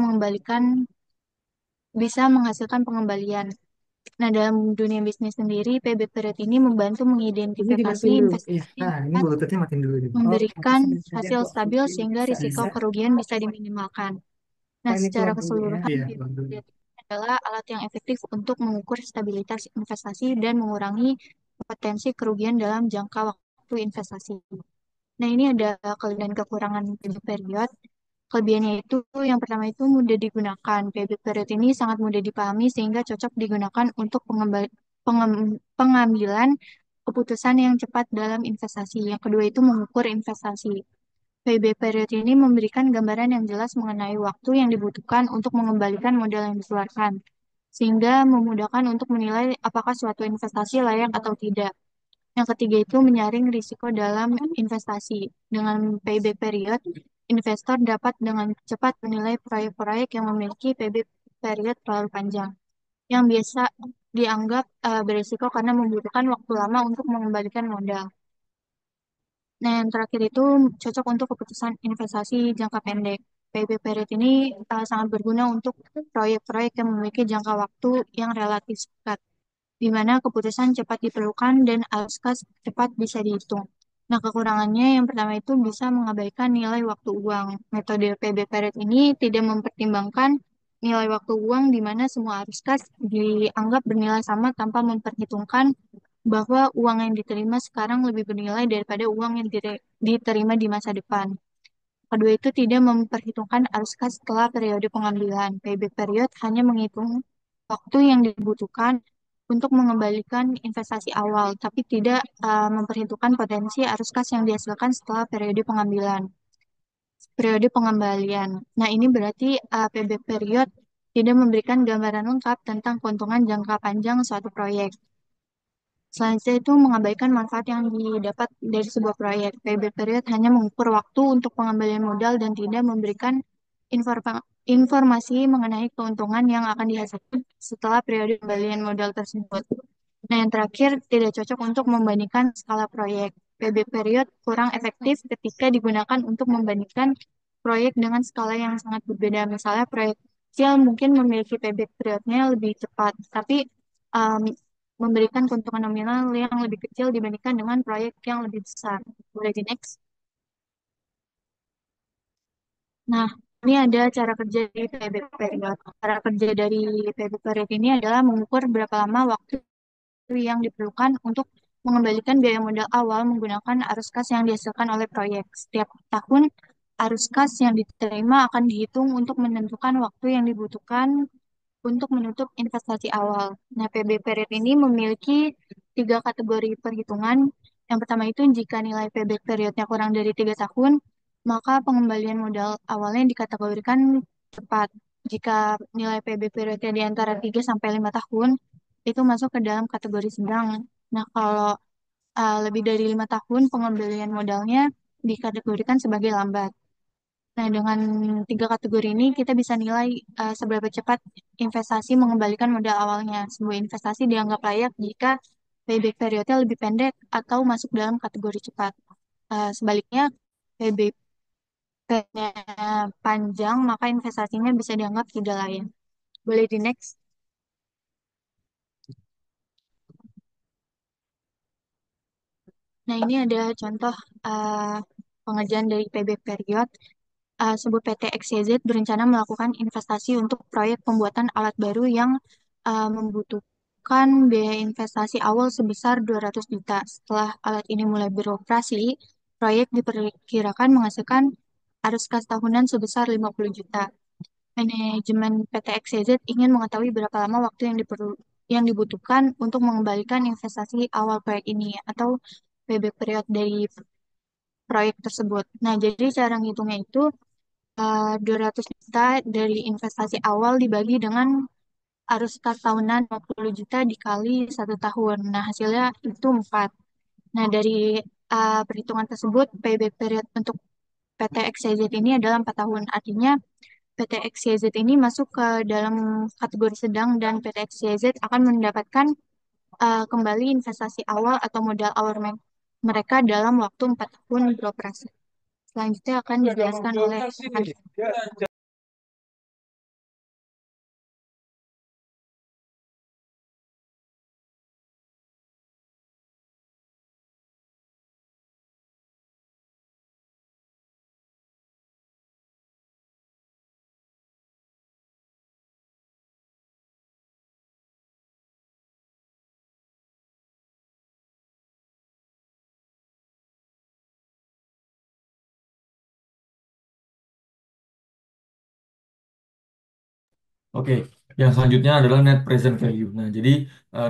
Speaker 7: menghasilkan pengembalian. Nah, dalam dunia bisnis sendiri, payback period ini membantu
Speaker 5: Ini
Speaker 7: mengidentifikasi
Speaker 5: dimatiin dulu. Iya.
Speaker 7: investasi yang
Speaker 5: Nah, ini
Speaker 7: dapat
Speaker 5: Bluetoothnya matiin dulu. Oh,
Speaker 7: memberikan
Speaker 5: pantesan tadi
Speaker 7: hasil
Speaker 5: aku
Speaker 7: stabil sehingga
Speaker 5: bisa
Speaker 7: risiko
Speaker 5: bisa.
Speaker 7: kerugian bisa diminimalkan. Nah,
Speaker 5: Oh, ini
Speaker 7: secara
Speaker 5: keluar dulu ya.
Speaker 7: keseluruhan,
Speaker 5: Iya,
Speaker 7: payback
Speaker 5: keluar dulu.
Speaker 7: period ini adalah alat yang efektif untuk mengukur stabilitas investasi dan mengurangi potensi kerugian dalam jangka waktu investasi. Nah, ini ada kelebihan dan kekurangan payback period. Kelebihannya itu yang pertama itu mudah digunakan. Payback period ini sangat mudah dipahami sehingga cocok digunakan untuk pengambilan keputusan yang cepat dalam investasi. Yang kedua itu mengukur investasi. Payback period ini memberikan gambaran yang jelas mengenai waktu yang dibutuhkan untuk mengembalikan modal yang dikeluarkan, sehingga memudahkan untuk menilai apakah suatu investasi layak atau tidak. Yang ketiga itu menyaring risiko dalam investasi. Dengan payback period, investor dapat dengan cepat menilai proyek-proyek yang memiliki payback period terlalu panjang, yang biasa dianggap berisiko karena membutuhkan waktu lama untuk mengembalikan modal. Nah, yang terakhir itu cocok untuk keputusan investasi jangka pendek. Payback period ini sangat berguna untuk proyek-proyek yang memiliki jangka waktu yang relatif singkat, di mana keputusan cepat diperlukan dan arus kas cepat bisa dihitung. Nah, kekurangannya yang pertama itu bisa mengabaikan nilai waktu uang. Metode payback period ini tidak mempertimbangkan nilai waktu uang di mana semua arus kas dianggap bernilai sama tanpa memperhitungkan bahwa uang yang diterima sekarang lebih bernilai daripada uang yang diterima di masa depan. Kedua itu tidak memperhitungkan arus kas setelah periode pengambilan. Payback period hanya menghitung waktu yang dibutuhkan untuk mengembalikan investasi awal, tapi tidak memperhitungkan potensi arus kas yang dihasilkan setelah periode pengembalian. Nah, ini berarti payback period tidak memberikan gambaran lengkap tentang keuntungan jangka panjang suatu proyek. Selanjutnya itu mengabaikan manfaat yang didapat dari sebuah proyek. Payback period hanya mengukur waktu untuk pengembalian modal dan tidak memberikan informasi mengenai keuntungan yang akan dihasilkan setelah periode pengembalian modal tersebut. Nah, yang terakhir, tidak cocok untuk membandingkan skala proyek. Payback period kurang efektif ketika digunakan untuk membandingkan proyek dengan skala yang sangat berbeda. Misalnya, proyek kecil mungkin memiliki payback periodnya lebih cepat, tapi um, memberikan keuntungan nominal yang lebih kecil dibandingkan dengan proyek yang lebih besar. Boleh di next. Nah, Ini ada cara kerja di PB period. Cara kerja dari PB period ini adalah mengukur berapa lama waktu yang diperlukan untuk mengembalikan biaya modal awal menggunakan arus kas yang dihasilkan oleh proyek. Setiap tahun, arus kas yang diterima akan dihitung untuk menentukan waktu yang dibutuhkan untuk menutup investasi awal. Nah, PB period ini memiliki tiga kategori perhitungan. Yang pertama itu jika nilai PB periodnya kurang dari 3 tahun, maka pengembalian modal awalnya dikategorikan tepat. Jika nilai PB periodnya di antara 3 sampai 5 tahun, itu masuk ke dalam kategori sedang. Nah, kalau lebih dari 5 tahun, pengembalian modalnya dikategorikan sebagai lambat. Nah, dengan tiga kategori ini kita bisa nilai seberapa cepat investasi mengembalikan modal awalnya. Sebuah investasi dianggap layak jika payback periodnya lebih pendek atau masuk dalam kategori cepat. Sebaliknya, payback-nya panjang, maka investasinya bisa dianggap tidak layak. Boleh di next. Nah, ini ada contoh uh, pengerjaan dari payback period. Sebuah PT XYZ berencana melakukan investasi untuk proyek pembuatan alat baru yang membutuhkan biaya investasi awal sebesar 200 juta. Setelah alat ini mulai beroperasi, proyek diperkirakan menghasilkan arus kas tahunan sebesar 50 juta. Manajemen PT XYZ ingin mengetahui berapa lama waktu yang dibutuhkan untuk mengembalikan investasi awal proyek ini atau payback period dari proyek tersebut. Nah, jadi cara ngitungnya itu 200 juta dari investasi awal dibagi dengan arus kas tahunan 50 juta dikali 1 tahun. Nah, hasilnya itu 4. Nah, dari perhitungan tersebut, payback period untuk PT XYZ ini adalah 4 tahun. Artinya, PT XYZ ini masuk ke dalam kategori sedang dan PT XYZ akan mendapatkan kembali investasi awal atau modal awal mereka dalam waktu 4 tahun beroperasi. Selanjutnya akan dijelaskan oleh
Speaker 8: Oke, yang selanjutnya adalah net present value. Nah, jadi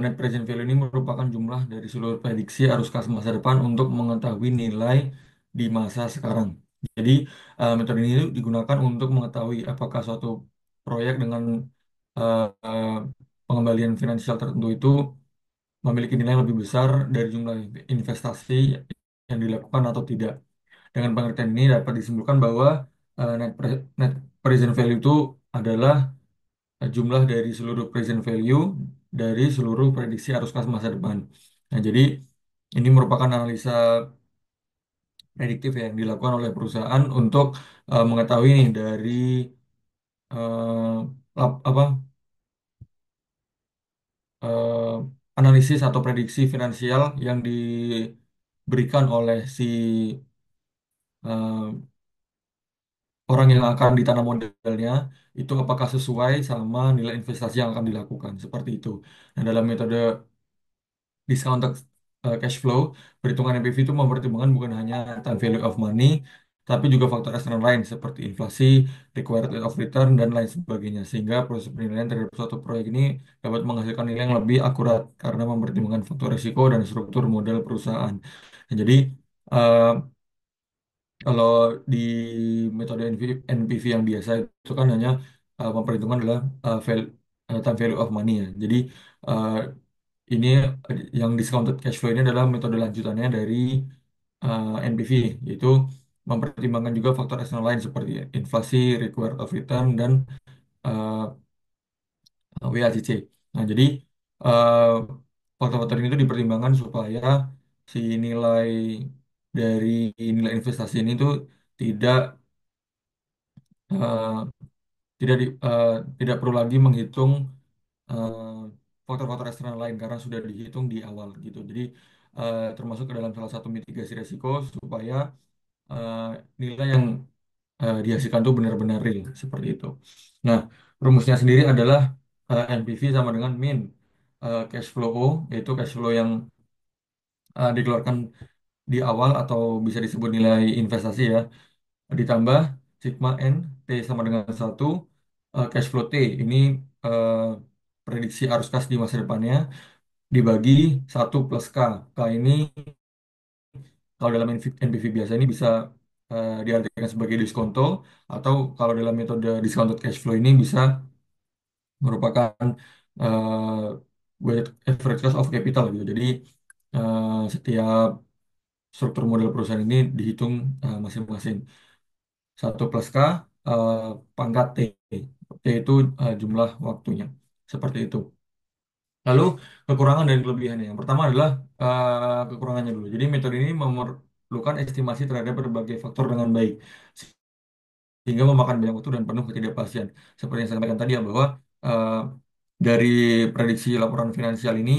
Speaker 8: net present value ini merupakan jumlah dari seluruh prediksi arus kas masa depan untuk mengetahui nilai di masa sekarang. Jadi, metode ini digunakan untuk mengetahui apakah suatu proyek dengan eh, eh, pengembalian finansial tertentu itu memiliki nilai yang lebih besar dari jumlah investasi yang dilakukan atau tidak. Dengan pengertian ini dapat disimpulkan bahwa net present value itu adalah jumlah dari seluruh present value dari seluruh prediksi arus kas masa depan. Nah, jadi ini merupakan analisa prediktif yang dilakukan oleh perusahaan untuk mengetahui nih dari apa eh, analisis atau prediksi finansial yang diberikan oleh si eh, orang yang akan ditanam modalnya itu apakah sesuai sama nilai investasi yang akan dilakukan seperti itu. Nah, dalam metode discounted cash flow, perhitungan NPV itu mempertimbangkan bukan hanya time value of money, tapi juga faktor eksternal lain seperti inflasi, required rate of return, dan lain sebagainya. Sehingga proses penilaian terhadap suatu proyek ini dapat menghasilkan nilai yang lebih akurat karena mempertimbangkan faktor risiko dan struktur modal perusahaan. Nah, jadi eh, kalau di metode NPV yang biasa itu kan hanya memperhitungkan adalah time value of money ya. Jadi eh, ini yang discounted cash flow ini adalah metode lanjutannya dari NPV, yaitu mempertimbangkan juga faktor eksternal lain seperti inflasi, required of return, dan uh, WACC. Nah, jadi uh, faktor-faktor ini itu dipertimbangkan supaya si nilai dari nilai investasi ini tuh tidak uh, tidak di, uh, tidak perlu lagi menghitung eh, faktor-faktor eksternal lain karena sudah dihitung di awal gitu. Jadi termasuk ke dalam salah satu mitigasi resiko supaya nilai yang dihasilkan itu benar-benar real seperti itu. Nah, rumusnya sendiri adalah NPV sama dengan min cash flow O, yaitu cash flow yang dikeluarkan di awal atau bisa disebut nilai investasi ya, ditambah sigma N T sama dengan 1 cash flow T ini eh, prediksi arus kas di masa depannya dibagi 1 plus K. K ini kalau dalam NPV biasa ini bisa diartikan sebagai diskonto, atau kalau dalam metode discounted cash flow ini bisa merupakan weighted average cost of capital gitu. Jadi setiap struktur model perusahaan ini dihitung masing-masing. 1 plus K eh, pangkat T. T itu jumlah waktunya. Seperti itu. Lalu kekurangan dan kelebihannya. Yang pertama adalah kekurangannya dulu. Jadi metode ini memerlukan estimasi terhadap berbagai faktor dengan baik, sehingga memakan banyak waktu dan penuh ketidakpastian. Seperti yang saya sampaikan tadi ya, bahwa eh, dari prediksi laporan finansial ini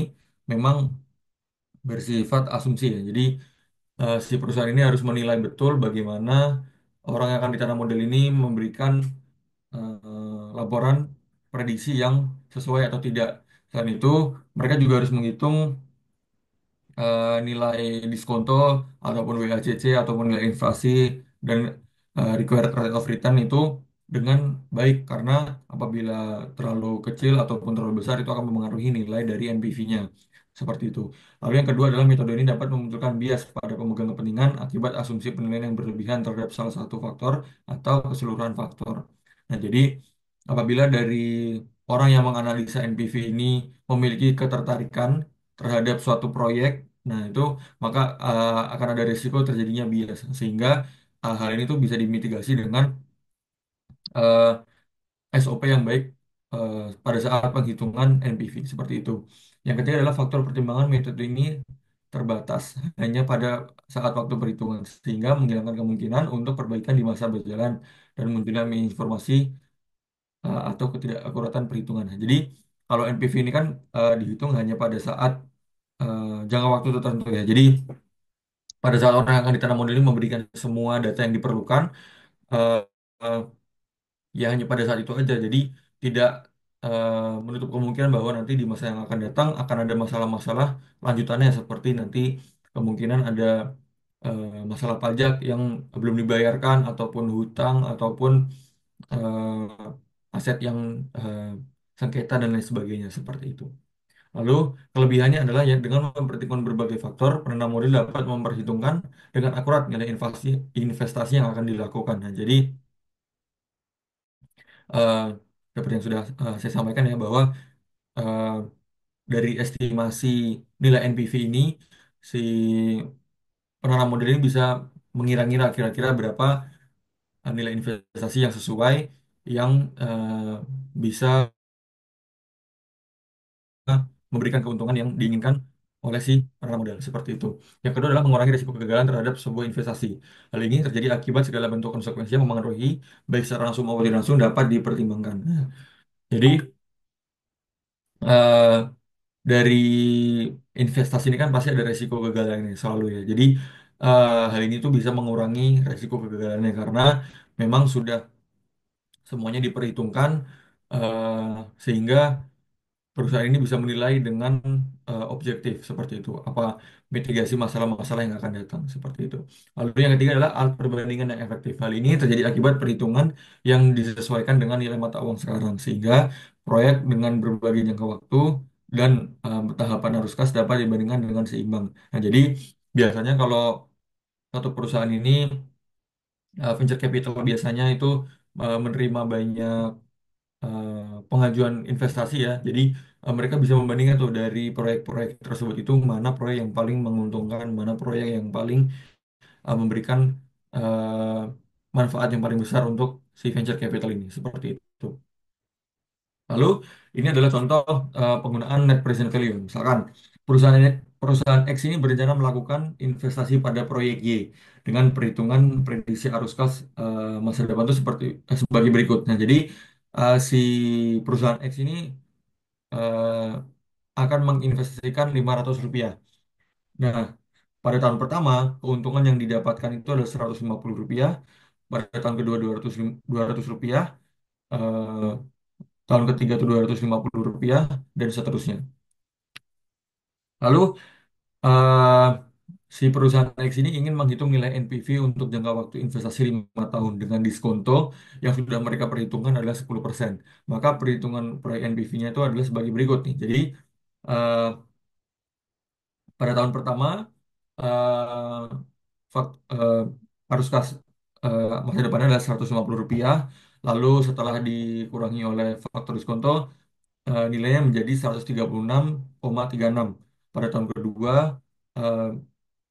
Speaker 8: memang bersifat asumsi ya. Jadi si perusahaan ini harus menilai betul bagaimana orang yang akan ditanam model ini memberikan laporan prediksi yang sesuai atau tidak. Selain itu, mereka juga harus menghitung nilai diskonto ataupun WACC ataupun nilai inflasi dan required rate of return itu dengan baik, karena apabila terlalu kecil ataupun terlalu besar itu akan mempengaruhi nilai dari NPV-nya. Seperti itu. Lalu yang kedua adalah metode ini dapat memunculkan bias pada pemegang kepentingan akibat asumsi penilaian yang berlebihan terhadap salah satu faktor atau keseluruhan faktor. Nah, jadi apabila dari orang yang menganalisa NPV ini memiliki ketertarikan terhadap suatu proyek, nah itu maka akan ada risiko terjadinya bias, sehingga hal ini tuh bisa dimitigasi dengan eh, SOP yang baik pada saat penghitungan NPV seperti itu. Yang ketiga adalah faktor pertimbangan metode ini terbatas hanya pada saat waktu perhitungan, sehingga menghilangkan kemungkinan untuk perbaikan di masa berjalan dan munculnya informasi atau ketidakakuratan perhitungan. Jadi kalau NPV ini kan dihitung hanya pada saat jangka waktu tertentu ya. Jadi pada saat orang yang akan ditanam model ini memberikan semua data yang diperlukan, eh, eh, ya hanya pada saat itu aja. Jadi tidak menutup kemungkinan bahwa nanti di masa yang akan datang akan ada masalah-masalah lanjutannya, seperti nanti kemungkinan ada masalah pajak yang belum dibayarkan, ataupun hutang, ataupun aset yang sengketa dan lain sebagainya seperti itu. Lalu kelebihannya adalah ya, dengan memperhatikan berbagai faktor, penanam model dapat memperhitungkan dengan akurat nilai investasi yang akan dilakukan. Nah, jadi eh, seperti yang sudah saya sampaikan ya, bahwa eh, dari estimasi nilai NPV ini, si penanam model ini bisa mengira-ngira kira-kira berapa nilai investasi yang sesuai, yang bisa memberikan keuntungan yang diinginkan oleh si penanam modal seperti itu. Yang kedua adalah mengurangi risiko kegagalan terhadap sebuah investasi. Hal ini terjadi akibat segala bentuk konsekuensi yang mempengaruhi baik secara langsung maupun tidak langsung dapat dipertimbangkan. Nah, jadi eh, dari investasi ini kan pasti ada risiko kegagalannya selalu ya. Jadi hal ini tuh bisa mengurangi risiko kegagalannya karena memang sudah semuanya diperhitungkan, sehingga perusahaan ini bisa menilai dengan objektif seperti itu apa mitigasi masalah-masalah yang akan datang seperti itu. Lalu yang ketiga adalah alat perbandingan yang efektif. Hal ini terjadi akibat perhitungan yang disesuaikan dengan nilai mata uang sekarang, sehingga proyek dengan berbagai jangka waktu dan tahapan arus kas dapat dibandingkan dengan seimbang. Nah, jadi biasanya kalau satu perusahaan ini venture capital biasanya itu menerima banyak eh, pengajuan investasi ya. Jadi mereka bisa membandingkan tuh dari proyek-proyek tersebut itu mana proyek yang paling menguntungkan, mana proyek yang paling memberikan eh, manfaat yang paling besar untuk si venture capital ini seperti itu. Lalu ini adalah contoh penggunaan net present value. Misalkan perusahaan X ini berencana melakukan investasi pada proyek Y dengan perhitungan prediksi arus kas masa depan itu sebagai berikut. Nah, jadi si perusahaan X ini eh, akan menginvestasikan Rp500. Nah, pada tahun pertama keuntungan yang didapatkan itu adalah Rp150. pada tahun kedua 200 rupiah, eh, tahun ketiga itu 250 rupiah, dan seterusnya. Lalu eh, si perusahaan X ini ingin menghitung nilai NPV untuk jangka waktu investasi 5 tahun dengan diskonto yang sudah mereka perhitungkan adalah 10%. Maka perhitungan proyek NPV-nya itu adalah sebagai berikut nih. Jadi eh, pada tahun pertama eh, eh, arus kas masa depannya adalah 150 rupiah. Lalu setelah dikurangi oleh faktor diskonto, nilainya menjadi 136,36. Pada tahun kedua, eh,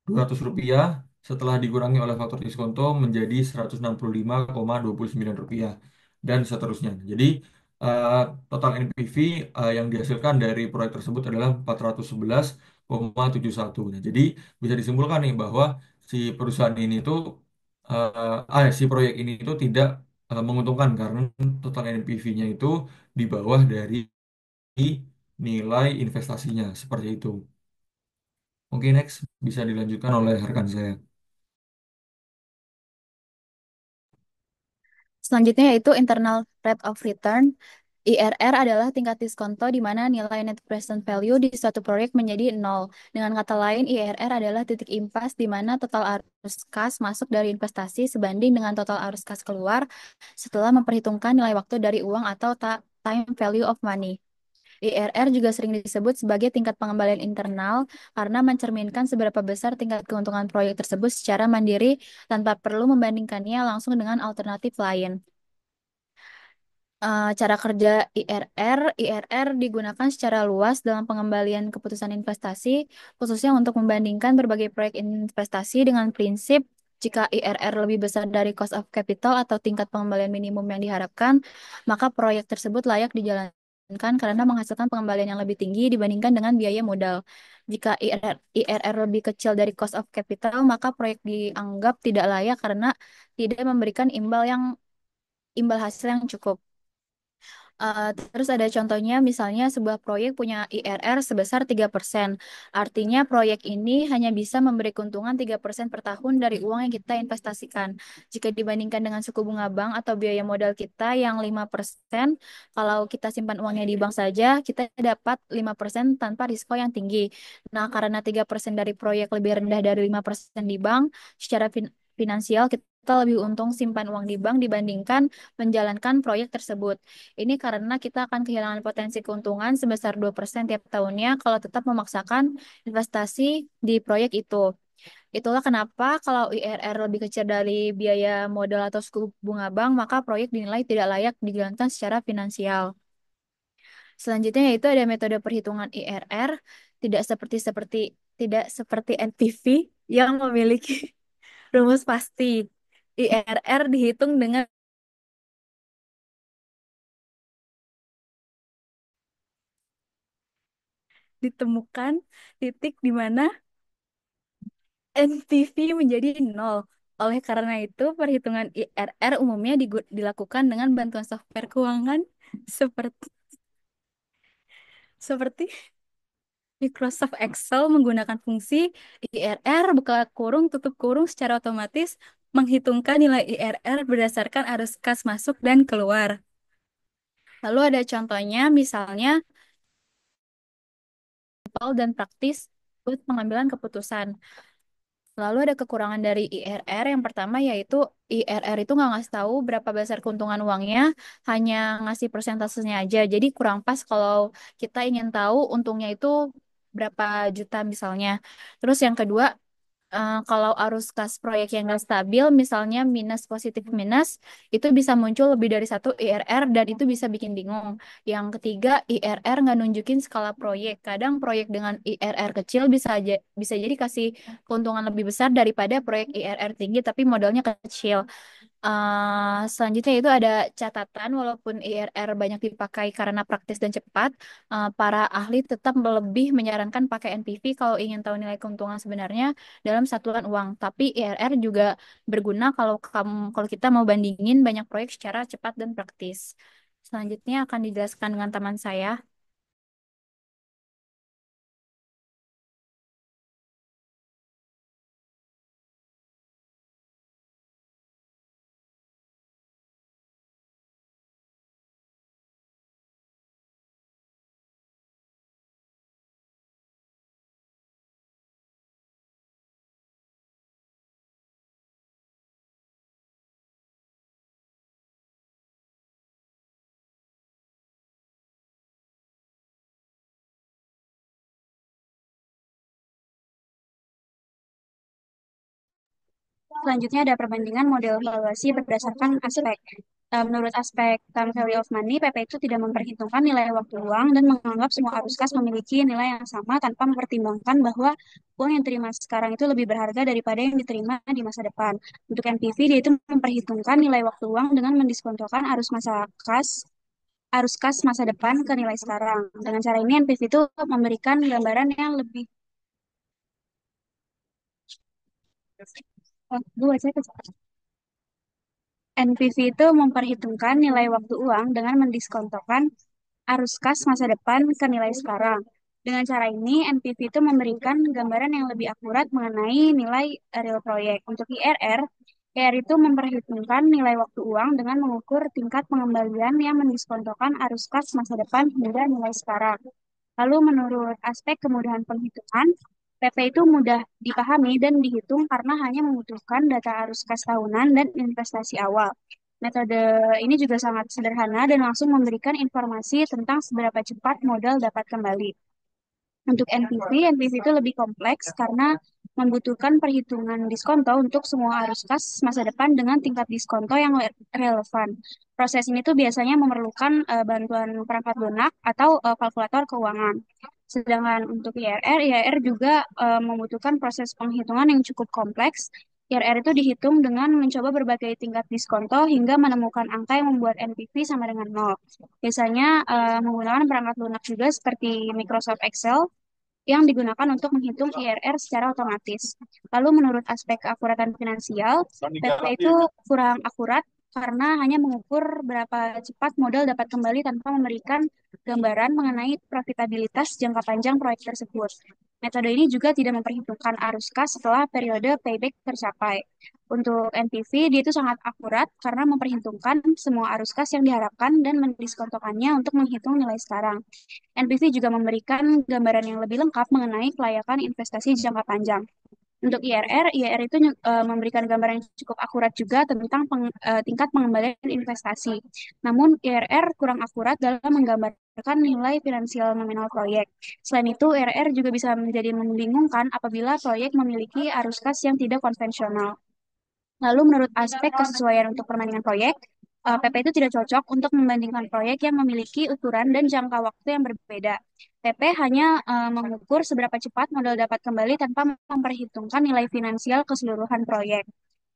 Speaker 8: 200 rupiah setelah dikurangi oleh faktor diskonto menjadi 165,29 rupiah dan seterusnya. Jadi eh, total NPV yang dihasilkan dari proyek tersebut adalah 411,71. Nah, jadi bisa disimpulkan nih bahwa si perusahaan ini tuh si proyek ini itu tidak menguntungkan karena total NPV-nya itu di bawah dari nilai investasinya seperti itu. Oke, next bisa dilanjutkan oleh rekan saya.
Speaker 7: Selanjutnya yaitu internal rate of return. IRR adalah tingkat diskonto di mana nilai net present value di suatu proyek menjadi nol. Dengan kata lain, IRR adalah titik impas di mana total arus kas masuk dari investasi sebanding dengan total arus kas keluar setelah memperhitungkan nilai waktu dari uang atau time value of money. IRR juga sering disebut sebagai tingkat pengembalian internal karena mencerminkan seberapa besar tingkat keuntungan proyek tersebut secara mandiri tanpa perlu membandingkannya langsung dengan alternatif lain. Cara kerja IRR digunakan secara luas dalam pengembalian keputusan investasi, khususnya untuk membandingkan berbagai proyek investasi dengan prinsip jika IRR lebih besar dari cost of capital atau tingkat pengembalian minimum yang diharapkan, maka proyek tersebut layak dijalankan karena menghasilkan pengembalian yang lebih tinggi dibandingkan dengan biaya modal. Jika IRR lebih kecil dari cost of capital, maka proyek dianggap tidak layak karena tidak memberikan imbal hasil yang cukup. Terus ada contohnya, misalnya sebuah proyek punya IRR sebesar 3%. Artinya proyek ini hanya bisa memberi keuntungan 3% per tahun dari uang yang kita investasikan. Jika dibandingkan dengan suku bunga bank atau biaya modal kita yang 5%, kalau kita simpan uangnya di bank saja, kita dapat 5% tanpa risiko yang tinggi. Nah, karena 3% dari proyek lebih rendah dari 5% di bank, secara finansial kita lebih untung simpan uang di bank dibandingkan menjalankan proyek tersebut. Ini karena kita akan kehilangan potensi keuntungan sebesar 2% tiap tahunnya kalau tetap memaksakan investasi di proyek itu. Itulah kenapa kalau IRR lebih kecil dari biaya modal atau suku bunga bank, maka proyek dinilai tidak layak dijalankan secara finansial. Selanjutnya yaitu ada metode perhitungan IRR, tidak seperti seperti tidak seperti NPV yang memiliki rumus pasti. IRR dihitung dengan ditemukan titik di mana NPV menjadi nol. Oleh karena itu, perhitungan IRR umumnya dilakukan dengan bantuan software keuangan seperti seperti Microsoft Excel menggunakan fungsi IRR buka kurung tutup kurung secara otomatis menghitungkan nilai IRR berdasarkan arus kas masuk dan keluar. Lalu ada contohnya, misalnya dan praktis buat pengambilan keputusan. Lalu ada kekurangan dari IRR. Yang pertama yaitu IRR itu nggak ngasih tahu berapa besar keuntungan uangnya, hanya ngasih persentasenya aja. Jadi kurang pas kalau kita ingin tahu untungnya itu berapa juta misalnya. Terus yang kedua, kalau arus kas proyek yang nggak stabil, misalnya minus positif minus, itu bisa muncul lebih dari satu IRR dan itu bisa bikin bingung. Yang ketiga, IRR nggak nunjukin skala proyek. Kadang proyek dengan IRR kecil bisa jadi kasih keuntungan lebih besar daripada proyek IRR tinggi tapi modalnya kecil. Selanjutnya itu ada catatan, walaupun IRR banyak dipakai karena praktis dan cepat, para ahli tetap lebih menyarankan pakai NPV kalau ingin tahu nilai keuntungan sebenarnya dalam satuan uang. Tapi IRR juga berguna kalau kita mau bandingin banyak proyek secara cepat dan praktis. Selanjutnya akan dijelaskan dengan teman saya. selanjutnya ada perbandingan model valuasi berdasarkan aspek. Menurut aspek time value of money, PP itu tidak memperhitungkan nilai waktu uang dan menganggap semua arus kas memiliki nilai yang sama tanpa mempertimbangkan bahwa uang yang diterima sekarang itu lebih berharga daripada yang diterima di masa depan. Untuk NPV, dia itu memperhitungkan nilai waktu uang dengan mendiskontokan arus kas masa depan ke nilai sekarang. Dengan cara ini, NPV itu memberikan gambaran yang lebih. NPV itu memperhitungkan nilai waktu uang dengan mendiskontokan arus kas masa depan ke nilai sekarang. Dengan cara ini, NPV itu memberikan gambaran yang lebih akurat mengenai nilai real proyek. Untuk IRR itu memperhitungkan nilai waktu uang dengan mengukur tingkat pengembalian yang mendiskontokan arus kas masa depan hingga nilai sekarang. Lalu menurut aspek kemudahan penghitungan, PP itu mudah dipahami dan dihitung karena hanya membutuhkan data arus kas tahunan dan investasi awal. Metode ini juga sangat sederhana dan langsung memberikan informasi tentang seberapa cepat modal dapat kembali. Untuk NPV itu lebih kompleks karena membutuhkan perhitungan diskonto untuk semua arus kas masa depan dengan tingkat diskonto yang relevan. Proses ini tuh biasanya memerlukan bantuan perangkat lunak atau kalkulator keuangan. Sedangkan untuk IRR juga membutuhkan proses penghitungan yang cukup kompleks. IRR itu dihitung dengan mencoba berbagai tingkat diskonto hingga menemukan angka yang membuat NPV sama dengan nol. Biasanya menggunakan perangkat lunak juga seperti Microsoft Excel yang digunakan untuk menghitung IRR secara otomatis. Lalu menurut aspek keakuratan finansial, PP itu kurang akurat karena hanya mengukur berapa cepat modal dapat kembali tanpa memberikan gambaran mengenai profitabilitas jangka panjang proyek tersebut. Metode ini juga tidak memperhitungkan arus kas setelah periode payback tercapai. Untuk NPV, dia itu sangat akurat karena memperhitungkan semua arus kas yang diharapkan dan mendiskontokannya untuk menghitung nilai sekarang. NPV juga memberikan gambaran yang lebih lengkap mengenai kelayakan investasi jangka panjang. Untuk IRR itu memberikan gambaran yang cukup akurat juga tentang tingkat pengembalian investasi. Namun IRR kurang akurat dalam menggambarkan nilai finansial nominal proyek. Selain itu, IRR juga bisa menjadi membingungkan apabila proyek memiliki arus kas yang tidak konvensional. Lalu menurut aspek kesesuaian untuk perbandingan proyek, PP itu tidak cocok untuk membandingkan proyek yang memiliki ukuran dan jangka waktu yang berbeda. PP hanya mengukur seberapa cepat modal dapat kembali tanpa memperhitungkan nilai finansial keseluruhan proyek.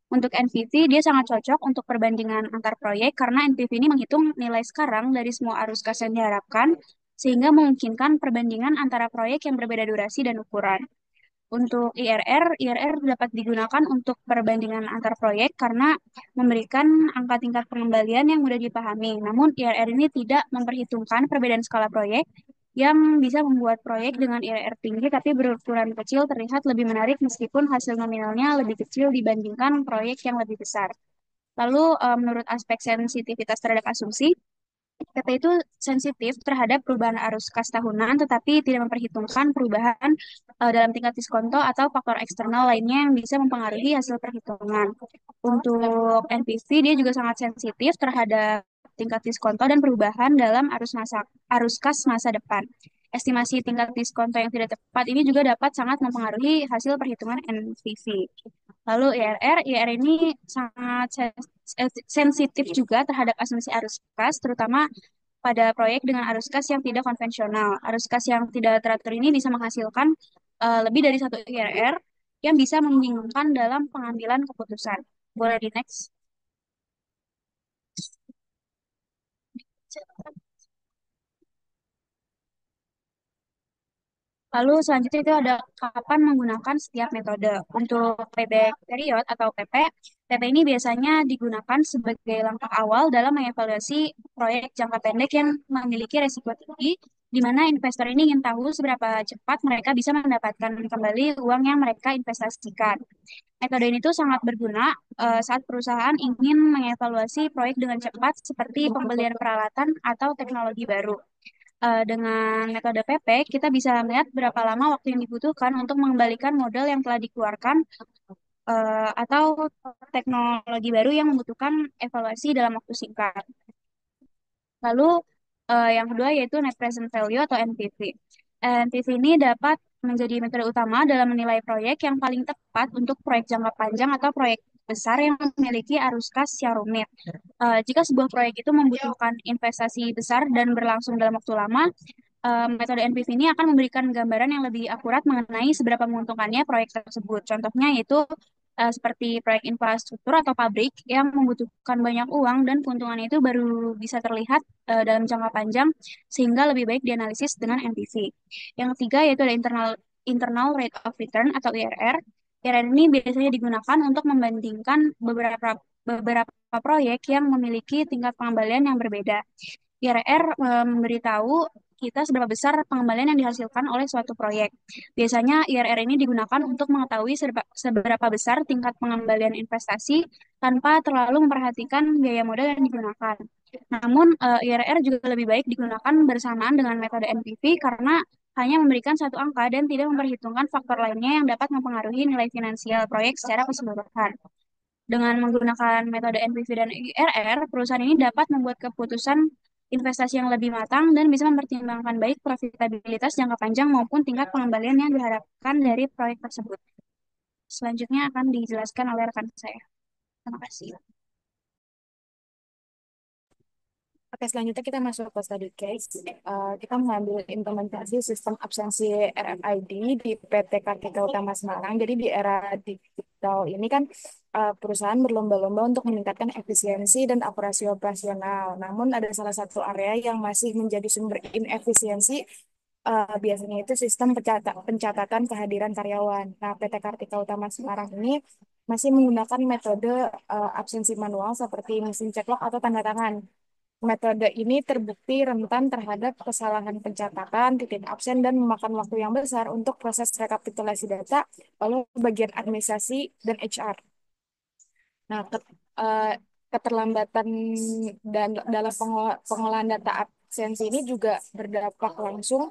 Speaker 7: Untuk NPV, dia sangat cocok untuk perbandingan antar proyek karena NPV ini menghitung nilai sekarang dari semua arus kas yang diharapkan, sehingga memungkinkan perbandingan antara proyek yang berbeda durasi dan ukuran. Untuk IRR dapat digunakan untuk perbandingan antar proyek karena memberikan angka tingkat pengembalian yang mudah dipahami. Namun, IRR ini tidak memperhitungkan perbedaan skala proyek yang bisa membuat proyek dengan IRR tinggi tapi berukuran kecil terlihat lebih menarik meskipun hasil nominalnya lebih kecil dibandingkan proyek yang lebih besar. Lalu, menurut aspek sensitivitas terhadap asumsi, PP itu sensitif terhadap perubahan arus kas tahunan, tetapi tidak memperhitungkan perubahan dalam tingkat diskonto atau faktor eksternal lainnya yang bisa mempengaruhi hasil perhitungan. Untuk NPV, dia juga sangat sensitif terhadap tingkat diskonto dan perubahan dalam arus kas masa depan. Estimasi tingkat diskonto yang tidak tepat ini juga dapat sangat mempengaruhi hasil perhitungan NPV. Lalu IRR ini sangat sensitif juga terhadap asumsi arus kas, terutama pada proyek dengan arus kas yang tidak konvensional. Arus kas yang tidak teratur ini bisa menghasilkan lebih dari satu IRR yang bisa membingungkan dalam pengambilan keputusan. Boleh di next. Lalu selanjutnya itu ada kapan menggunakan setiap metode. Untuk payback period atau PP ini biasanya digunakan sebagai langkah awal dalam mengevaluasi proyek jangka pendek yang memiliki resiko tinggi, di mana investor ini ingin tahu seberapa cepat mereka bisa mendapatkan kembali uang yang mereka investasikan. Metode ini tuh sangat berguna saat perusahaan ingin mengevaluasi proyek dengan cepat seperti pembelian peralatan atau teknologi baru. Dengan metode PP, kita bisa melihat berapa lama waktu yang dibutuhkan untuk mengembalikan modal yang telah dikeluarkan atau teknologi baru yang membutuhkan evaluasi dalam waktu singkat. Lalu yang kedua yaitu net present value atau NPV. NPV ini dapat menjadi metode utama dalam menilai proyek yang paling tepat untuk proyek jangka panjang atau proyek besar yang memiliki arus kas yang rumit. Jika sebuah proyek itu membutuhkan investasi besar dan berlangsung dalam waktu lama, metode NPV ini akan memberikan gambaran yang lebih akurat mengenai seberapa menguntungkannya proyek tersebut. Contohnya yaitu seperti proyek infrastruktur atau pabrik yang membutuhkan banyak uang dan keuntungannya itu baru bisa terlihat dalam jangka panjang sehingga lebih baik dianalisis dengan NPV. Yang ketiga yaitu ada internal rate of return atau IRR. IRR ini biasanya digunakan untuk membandingkan beberapa proyek yang memiliki tingkat pengembalian yang berbeda. IRR memberitahu kita seberapa besar pengembalian yang dihasilkan oleh suatu proyek. Biasanya IRR ini digunakan untuk mengetahui seberapa besar tingkat pengembalian investasi tanpa terlalu memperhatikan biaya modal yang digunakan. Namun, IRR juga lebih baik digunakan bersamaan dengan metode NPV karena hanya memberikan satu angka dan tidak memperhitungkan faktor lainnya yang dapat mempengaruhi nilai finansial proyek secara keseluruhan. Dengan menggunakan metode NPV dan IRR, perusahaan ini dapat membuat keputusan investasi yang lebih matang dan bisa mempertimbangkan baik profitabilitas jangka panjang maupun tingkat pengembalian yang diharapkan dari proyek tersebut. Selanjutnya akan dijelaskan oleh rekan saya. Terima kasih.
Speaker 9: Oke, selanjutnya kita masuk ke study case. Kita mengambil implementasi sistem absensi RFID di PT Kartika Utama Semarang. Jadi di era digital ini kan perusahaan berlomba-lomba untuk meningkatkan efisiensi dan akurasi operasional. Namun ada salah satu area yang masih menjadi sumber inefisiensi, biasanya itu sistem pencatatan kehadiran karyawan. Nah, PT Kartika Utama Semarang ini masih menggunakan metode absensi manual seperti mesin ceklok atau tanda tangan. Metode ini terbukti rentan terhadap kesalahan pencatatan, titik absen, dan memakan waktu yang besar untuk proses rekapitulasi data oleh bagian administrasi dan HR. Nah, eh, keterlambatan dan dalam pengolahan data absensi ini juga berdampak langsung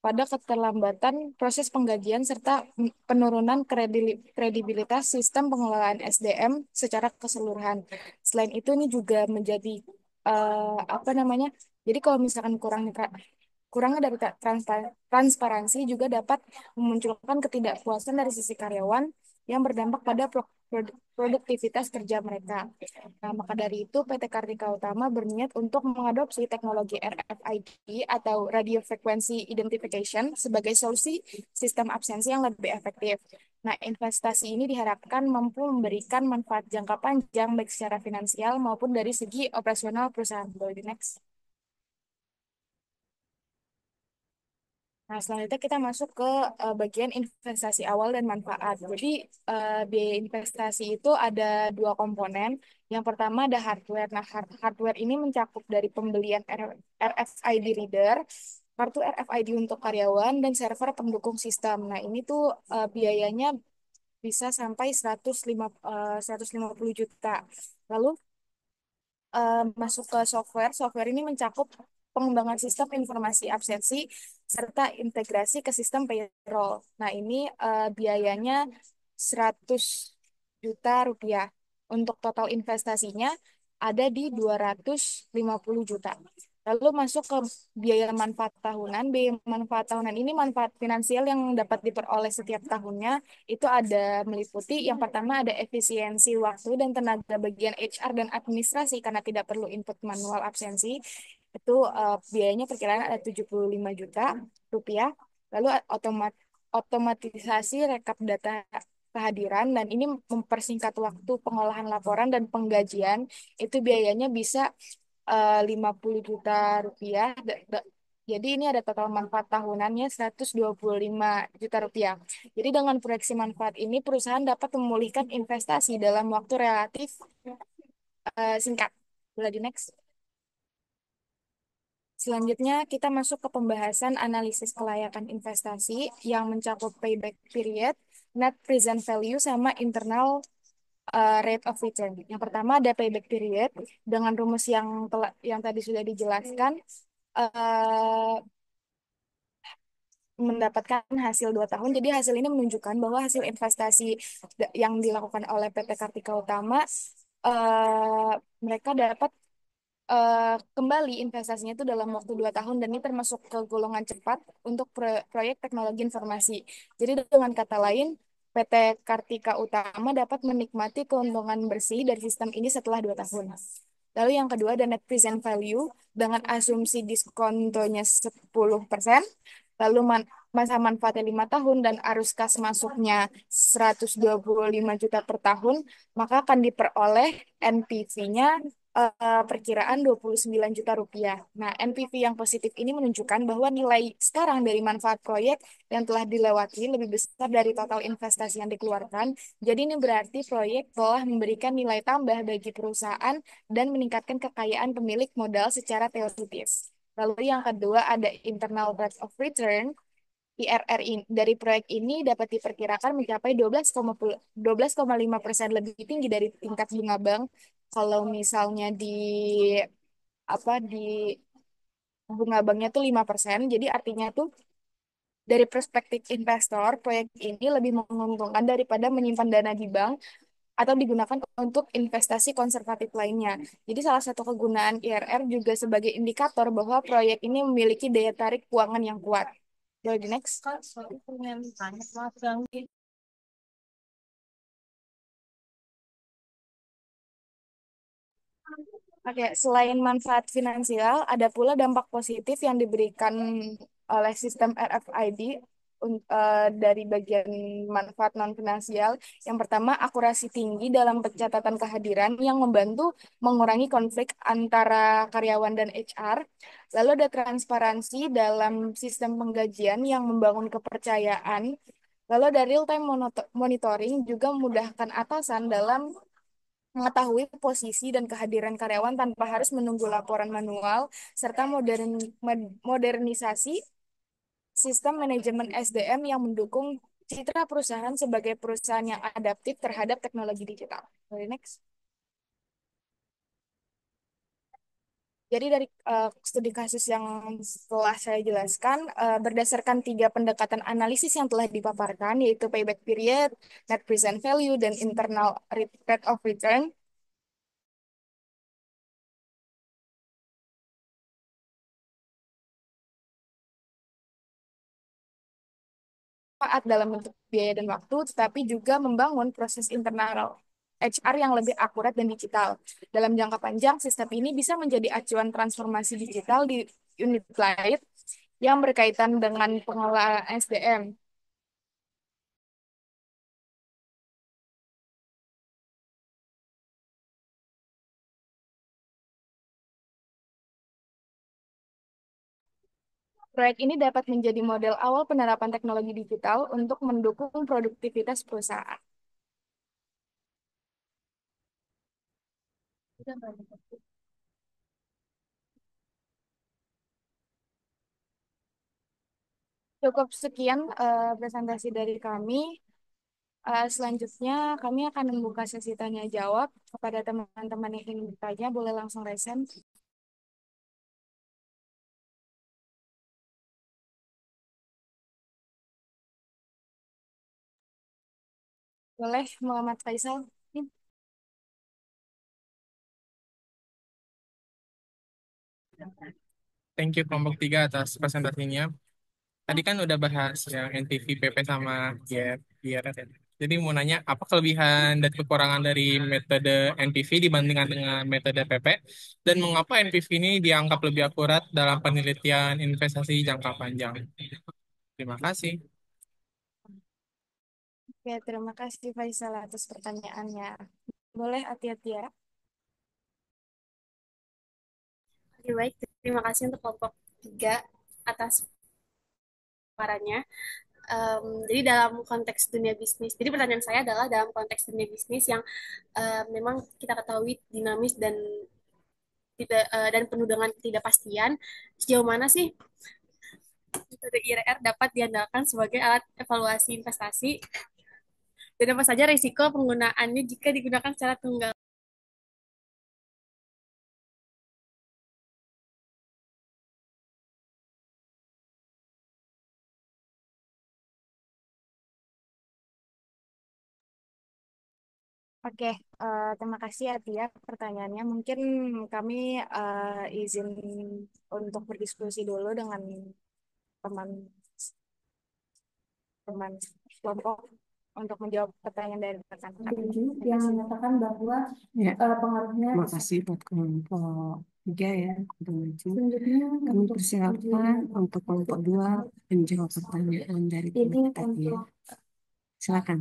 Speaker 9: pada keterlambatan proses penggajian serta penurunan kredibilitas sistem pengelolaan SDM secara keseluruhan. Selain itu, ini juga menjadi apa namanya? Jadi kalau misalkan kurangnya dari transparansi juga dapat memunculkan ketidakpuasan dari sisi karyawan yang berdampak pada produktivitas kerja mereka. Nah, maka dari itu PT Kartika Utama berniat untuk mengadopsi teknologi RFID atau Radio Frequency Identification sebagai solusi sistem absensi yang lebih efektif. Nah, investasi ini diharapkan mampu memberikan manfaat jangka panjang baik secara finansial maupun dari segi operasional perusahaan. Boleh next. Nah, selanjutnya kita masuk ke bagian investasi awal dan manfaat. Jadi, biaya investasi itu ada dua komponen. Yang pertama ada hardware. Nah, hardware ini mencakup dari pembelian RFID reader, kartu RFID untuk karyawan, dan server pendukung sistem. Nah, ini tuh biayanya bisa sampai 150 juta. Lalu masuk ke software. Software ini mencakup pengembangan sistem informasi absensi serta integrasi ke sistem payroll. Nah, ini biayanya 100 juta rupiah. Untuk total investasinya ada di 250 juta. Lalu masuk ke biaya manfaat tahunan. Biaya manfaat tahunan ini manfaat finansial yang dapat diperoleh setiap tahunnya. Itu ada meliputi yang pertama ada efisiensi waktu dan tenaga bagian HR dan administrasi karena tidak perlu input manual absensi. Itu biayanya perkiraan ada 75 juta rupiah. Lalu otomatisasi rekap data kehadiran dan ini mempersingkat waktu pengolahan laporan dan penggajian. Itu biayanya bisa 50 juta rupiah. Jadi ini ada total manfaat tahunannya 125 juta rupiah. Jadi dengan proyeksi manfaat ini perusahaan dapat memulihkan investasi dalam waktu relatif singkat. Boleh di next. Selanjutnya kita masuk ke pembahasan analisis kelayakan investasi yang mencakup payback period, net present value, sama internal rate of return. Yang pertama ada payback period dengan rumus yang tadi sudah dijelaskan, mendapatkan hasil 2 tahun. Jadi hasil ini menunjukkan bahwa hasil investasi yang dilakukan oleh PT Kartika Utama, mereka dapat kembali investasinya itu dalam waktu 2 tahun dan ini termasuk ke golongan cepat untuk proyek teknologi informasi. Jadi dengan kata lain, PT Kartika Utama dapat menikmati keuntungan bersih dari sistem ini setelah 2 tahun. Lalu yang kedua ada net present value dengan asumsi diskontonya 10%, lalu masa manfaatnya 5 tahun dan arus kas masuknya 125 juta per tahun, maka akan diperoleh NPV-nya perkiraan 29 juta rupiah. Nah, NPV yang positif ini menunjukkan bahwa nilai sekarang dari manfaat proyek yang telah dilewati lebih besar dari total investasi yang dikeluarkan. Jadi ini berarti proyek telah memberikan nilai tambah bagi perusahaan dan meningkatkan kekayaan pemilik modal secara teoritis. Lalu yang kedua ada internal rate of return. IRR ini, dari proyek ini dapat diperkirakan mencapai 12,5% lebih tinggi dari tingkat bunga bank. Kalau misalnya di bunga banknya tuh 5%, jadi artinya tuh dari perspektif investor, proyek ini lebih menguntungkan daripada menyimpan dana di bank atau digunakan untuk investasi konservatif lainnya. Jadi salah satu kegunaan IRR juga sebagai indikator bahwa proyek ini memiliki daya tarik keuangan yang kuat. Jadi next. Oke, selain manfaat finansial, ada pula dampak positif yang diberikan oleh sistem RFID dari bagian manfaat non-finansial. Yang pertama, akurasi tinggi dalam pencatatan kehadiran yang membantu mengurangi konflik antara karyawan dan HR. Lalu ada transparansi dalam sistem penggajian yang membangun kepercayaan. Lalu ada real-time monitoring juga memudahkan atasan dalam mengetahui posisi dan kehadiran karyawan tanpa harus menunggu laporan manual, serta modernisasi sistem manajemen SDM yang mendukung citra perusahaan sebagai perusahaan yang adaptif terhadap teknologi digital. Next. Jadi dari studi kasus yang telah saya jelaskan, berdasarkan 3 pendekatan analisis yang telah dipaparkan, yaitu payback period, net present value, dan internal rate of return, manfaat dalam bentuk biaya dan waktu, tetapi juga membangun proses internal HR yang lebih akurat dan digital. Dalam jangka panjang, sistem ini bisa menjadi acuan transformasi digital di unit lain yang berkaitan dengan pengelolaan SDM. Proyek ini dapat menjadi model awal penerapan teknologi digital untuk mendukung produktivitas perusahaan. Cukup sekian presentasi dari kami. Selanjutnya, kami akan membuka sesi tanya jawab kepada teman-teman yang ingin bertanya. Boleh langsung resen. Boleh, Muhammad Faisal.
Speaker 3: Thank you kelompok 3 atas presentasinya. Tadi kan udah bahas yang NPV, PP sama GRR. Jadi mau nanya, apa kelebihan dan kekurangan dari metode NPV dibandingkan dengan metode PP? Dan mengapa NPV ini dianggap lebih akurat dalam penelitian investasi jangka panjang? Terima kasih.
Speaker 9: Oke, terima kasih Faisal atas pertanyaannya. Boleh hati-hati ya.
Speaker 1: Oke, baik. Terima kasih untuk kelompok 3 atas paparannya. Jadi dalam konteks dunia bisnis, jadi pertanyaan saya adalah dalam konteks dunia bisnis yang memang kita ketahui dinamis dan tidak dan penuh dengan ketidakpastian, sejauh mana sih metode IRR dapat diandalkan sebagai alat evaluasi investasi dan apa saja risiko penggunaannya jika digunakan secara tunggal?
Speaker 9: Oke, terima kasih ya Tia pertanyaannya. Mungkin kami izin untuk berdiskusi dulu dengan teman-teman kelompok. untuk menjawab pertanyaan dari rekan-rekan.
Speaker 10: Setuju yang menyatakan bahwa
Speaker 5: Ya,
Speaker 10: pengaruhnya
Speaker 5: makasih buat kelompok 3 ya, udah maju.
Speaker 10: selanjutnya
Speaker 5: Kami
Speaker 10: untuk
Speaker 5: persilakan untuk kelompok 2 menjawab pertanyaan dari
Speaker 10: ini
Speaker 5: kelompok tadi ya.
Speaker 10: untuk
Speaker 5: Silakan.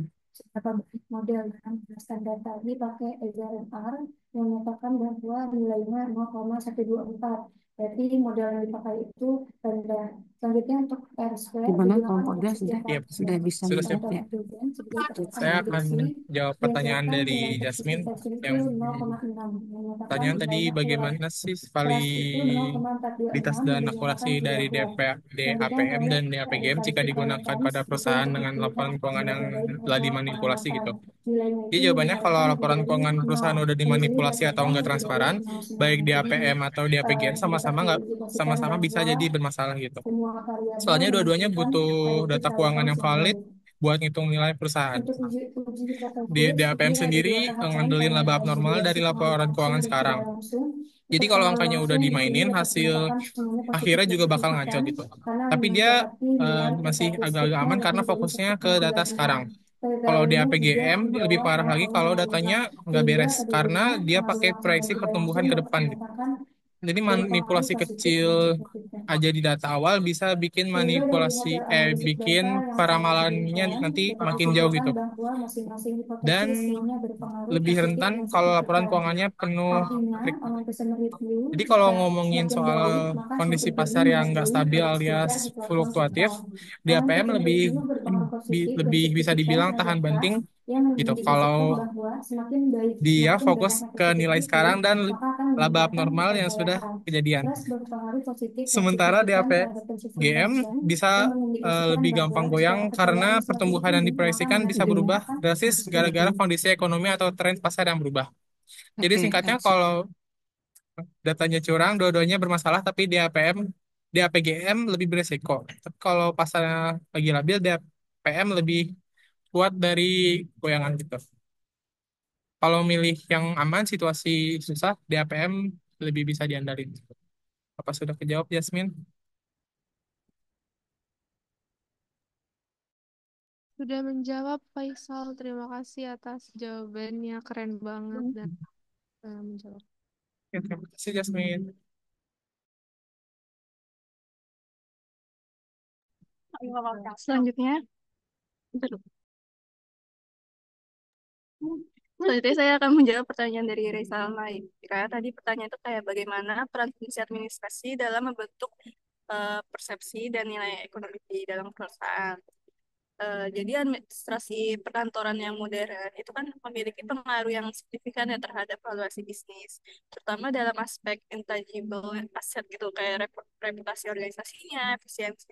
Speaker 10: apa model standar tadi pakai SRMR yang menyatakan bahwa nilainya 0,124. Berarti model yang dipakai itu rendah. Selanjutnya untuk R square
Speaker 5: Gimana
Speaker 10: digunakan
Speaker 5: kelompok
Speaker 10: untuk
Speaker 5: 2
Speaker 10: setiap
Speaker 3: Iya,
Speaker 5: sudah bisa
Speaker 3: sudah siap.
Speaker 5: menjawab ya?
Speaker 10: tujuan sebagai patokan
Speaker 3: Saya akan
Speaker 10: prediksi.
Speaker 3: jawab pertanyaan
Speaker 10: Berdasarkan
Speaker 3: dari
Speaker 10: nilai
Speaker 3: Jasmine
Speaker 10: toksisitas itu
Speaker 3: yang
Speaker 10: 0,6 menyatakan
Speaker 3: pertanyaan tadi
Speaker 10: nilainya akurat.
Speaker 3: bagaimana sih
Speaker 10: Kelas itu
Speaker 3: validitas
Speaker 10: 0,426
Speaker 3: dan
Speaker 10: yang
Speaker 3: akurasi
Speaker 10: dinyatakan
Speaker 3: dari
Speaker 10: tidak kuat. Selanjutnya
Speaker 3: DAPM
Speaker 10: oleh
Speaker 3: dan DAPGM jika digunakan pada perusahaan dengan laporan keuangan yang telah dimanipulasi gitu.
Speaker 10: Nilainya
Speaker 3: Jadi
Speaker 10: itu
Speaker 3: jawabannya kalau
Speaker 10: diharapkan
Speaker 3: laporan
Speaker 10: menjadi
Speaker 3: keuangan perusahaan
Speaker 10: 0.
Speaker 3: udah
Speaker 10: Dan di sini
Speaker 3: dimanipulasi atau
Speaker 10: dinyatakan
Speaker 3: enggak
Speaker 10: tidak
Speaker 3: transparan,
Speaker 10: boleh 0,9.
Speaker 3: baik di
Speaker 10: Jadi
Speaker 3: APM atau di APGM
Speaker 10: dapat
Speaker 3: sama-sama nggak
Speaker 10: diindikasikan
Speaker 3: sama-sama bisa
Speaker 10: bahwa
Speaker 3: jadi bermasalah gitu.
Speaker 10: semua variabel
Speaker 3: Soalnya dua-duanya
Speaker 10: menunjukkan
Speaker 3: butuh
Speaker 10: prediksi
Speaker 3: data keuangan
Speaker 10: kehargaan
Speaker 3: yang valid
Speaker 10: sesuai.
Speaker 3: buat ngitung nilai perusahaan.
Speaker 10: Untuk uji
Speaker 3: Di
Speaker 10: hipotesis
Speaker 3: APM
Speaker 10: ini ada
Speaker 3: sendiri
Speaker 10: dua tahapan
Speaker 3: ngandelin
Speaker 10: karena
Speaker 3: laba
Speaker 10: ada
Speaker 3: abnormal dari
Speaker 10: simulasi pengaruh
Speaker 3: laporan
Speaker 10: langsung
Speaker 3: keuangan
Speaker 10: dan
Speaker 3: sekarang.
Speaker 10: tidak langsung.
Speaker 3: Jadi
Speaker 10: Untuk
Speaker 3: kalau
Speaker 10: pengaruh
Speaker 3: angkanya udah
Speaker 10: langsung di sini
Speaker 3: dimainin,
Speaker 10: dapat
Speaker 3: hasil
Speaker 10: menyatakan semuanya positif
Speaker 3: akhirnya
Speaker 10: dan
Speaker 3: juga bakal ngaco
Speaker 10: signifikan
Speaker 3: gitu.
Speaker 10: karena
Speaker 3: Tapi dia
Speaker 10: mendapati nilai
Speaker 3: masih agak-agak
Speaker 10: statistiknya
Speaker 3: aman
Speaker 10: yang
Speaker 3: karena
Speaker 10: menjadi
Speaker 3: fokusnya ke
Speaker 10: seperti
Speaker 3: data
Speaker 10: 96.
Speaker 3: sekarang.
Speaker 10: PPL
Speaker 3: Kalau di
Speaker 10: ini juga
Speaker 3: APGM
Speaker 10: di
Speaker 3: lebih
Speaker 10: bawah
Speaker 3: parah lagi kalau
Speaker 10: 0,46.
Speaker 3: datanya nggak
Speaker 10: Sehingga
Speaker 3: beres
Speaker 10: pada
Speaker 3: karena
Speaker 10: jadinya
Speaker 3: dia
Speaker 10: pengaruh
Speaker 3: pakai
Speaker 10: langsung dan
Speaker 3: proyeksi
Speaker 10: tidak
Speaker 3: pertumbuhan
Speaker 10: langsung
Speaker 3: ke
Speaker 10: dapat
Speaker 3: depan gitu.
Speaker 10: menyatakan
Speaker 3: Jadi
Speaker 10: berpengaruh
Speaker 3: manipulasi
Speaker 10: positif
Speaker 3: kecil
Speaker 10: dan signifikan.
Speaker 3: aja di data awal bisa bikin
Speaker 10: Sehingga dari hasil analisis
Speaker 3: bikin
Speaker 10: data yang saya
Speaker 3: peramalannya
Speaker 10: berikan,
Speaker 3: nanti
Speaker 10: dapat
Speaker 3: makin jauh
Speaker 10: disimpulkan
Speaker 3: gitu.
Speaker 10: bahwa masing-masing
Speaker 3: Dan
Speaker 10: hipotesis semuanya berpengaruh
Speaker 3: lebih
Speaker 10: positif
Speaker 3: rentan
Speaker 10: dan
Speaker 3: kalau laporan
Speaker 10: signifikan.
Speaker 3: keuangannya penuh
Speaker 10: Artinya,
Speaker 3: trik.
Speaker 10: aman person review
Speaker 3: Jadi kalau
Speaker 10: jika
Speaker 3: ngomongin
Speaker 10: semakin
Speaker 3: soal
Speaker 10: baik, maka
Speaker 3: kondisi
Speaker 10: semakin
Speaker 3: pasar
Speaker 10: tinggi
Speaker 3: yang
Speaker 10: nilai
Speaker 3: nggak
Speaker 10: gain
Speaker 3: stabil
Speaker 10: bagi
Speaker 3: alias
Speaker 10: sekitar hitungan
Speaker 3: fluktuatif,
Speaker 10: substan.
Speaker 3: di
Speaker 10: Aman
Speaker 3: APM
Speaker 10: person
Speaker 3: lebih
Speaker 10: review berpengaruh positif dan
Speaker 3: lebih bisa
Speaker 10: signifikan
Speaker 3: dibilang tahan
Speaker 10: terhadap
Speaker 3: banting
Speaker 10: kas yang
Speaker 3: gitu.
Speaker 10: mengindikasikan
Speaker 3: Kalau
Speaker 10: bahwa semakin baik,
Speaker 3: dia
Speaker 10: semakin
Speaker 3: fokus
Speaker 10: banyak
Speaker 3: ke
Speaker 10: efektivitas
Speaker 3: nilai
Speaker 10: review,
Speaker 3: sekarang dan
Speaker 10: maka akan
Speaker 3: laba
Speaker 10: meningkatkan
Speaker 3: abnormal yang sudah
Speaker 10: kepercayaan.
Speaker 3: kejadian.
Speaker 10: Plus berpengaruh positif dan
Speaker 3: Sementara di
Speaker 10: signifikan terhadap consistent
Speaker 3: APGM
Speaker 10: action
Speaker 3: bisa
Speaker 10: yang mengindikasikan
Speaker 3: lebih
Speaker 10: bahwa
Speaker 3: gampang
Speaker 10: jika
Speaker 3: goyang karena
Speaker 10: kepercayaan semakin
Speaker 3: pertumbuhan yang
Speaker 10: tinggi, maka
Speaker 3: diproyeksikan bisa berubah
Speaker 10: mengindikasikan
Speaker 3: drastis gara-gara kondisi ekonomi atau tren pasar yang berubah. Jadi
Speaker 5: Oke,
Speaker 3: singkatnya kalau datanya curang, dua-duanya bermasalah, tapi di APM, di APGM lebih beresiko. Tapi kalau pasarnya lagi labil, di APM lebih kuat dari goyangan gitu. Kalau milih yang aman, situasi susah, di APM lebih bisa diandalin. Apa sudah kejawab, Jasmine?
Speaker 4: Sudah menjawab Faisal. Terima kasih atas jawabannya. Keren banget dan menjawab.
Speaker 3: Oke, terima kasih, Jasmine.
Speaker 2: Selanjutnya, selanjutnya saya akan menjawab pertanyaan dari Reza Maika. Tadi pertanyaan itu kayak bagaimana peran fungsi administrasi dalam membentuk persepsi dan nilai ekonomi di dalam perusahaan. Jadi administrasi perkantoran yang modern itu kan memiliki pengaruh yang signifikan ya terhadap valuasi bisnis, terutama dalam aspek intangible asset gitu kayak reputasi organisasinya, efisiensi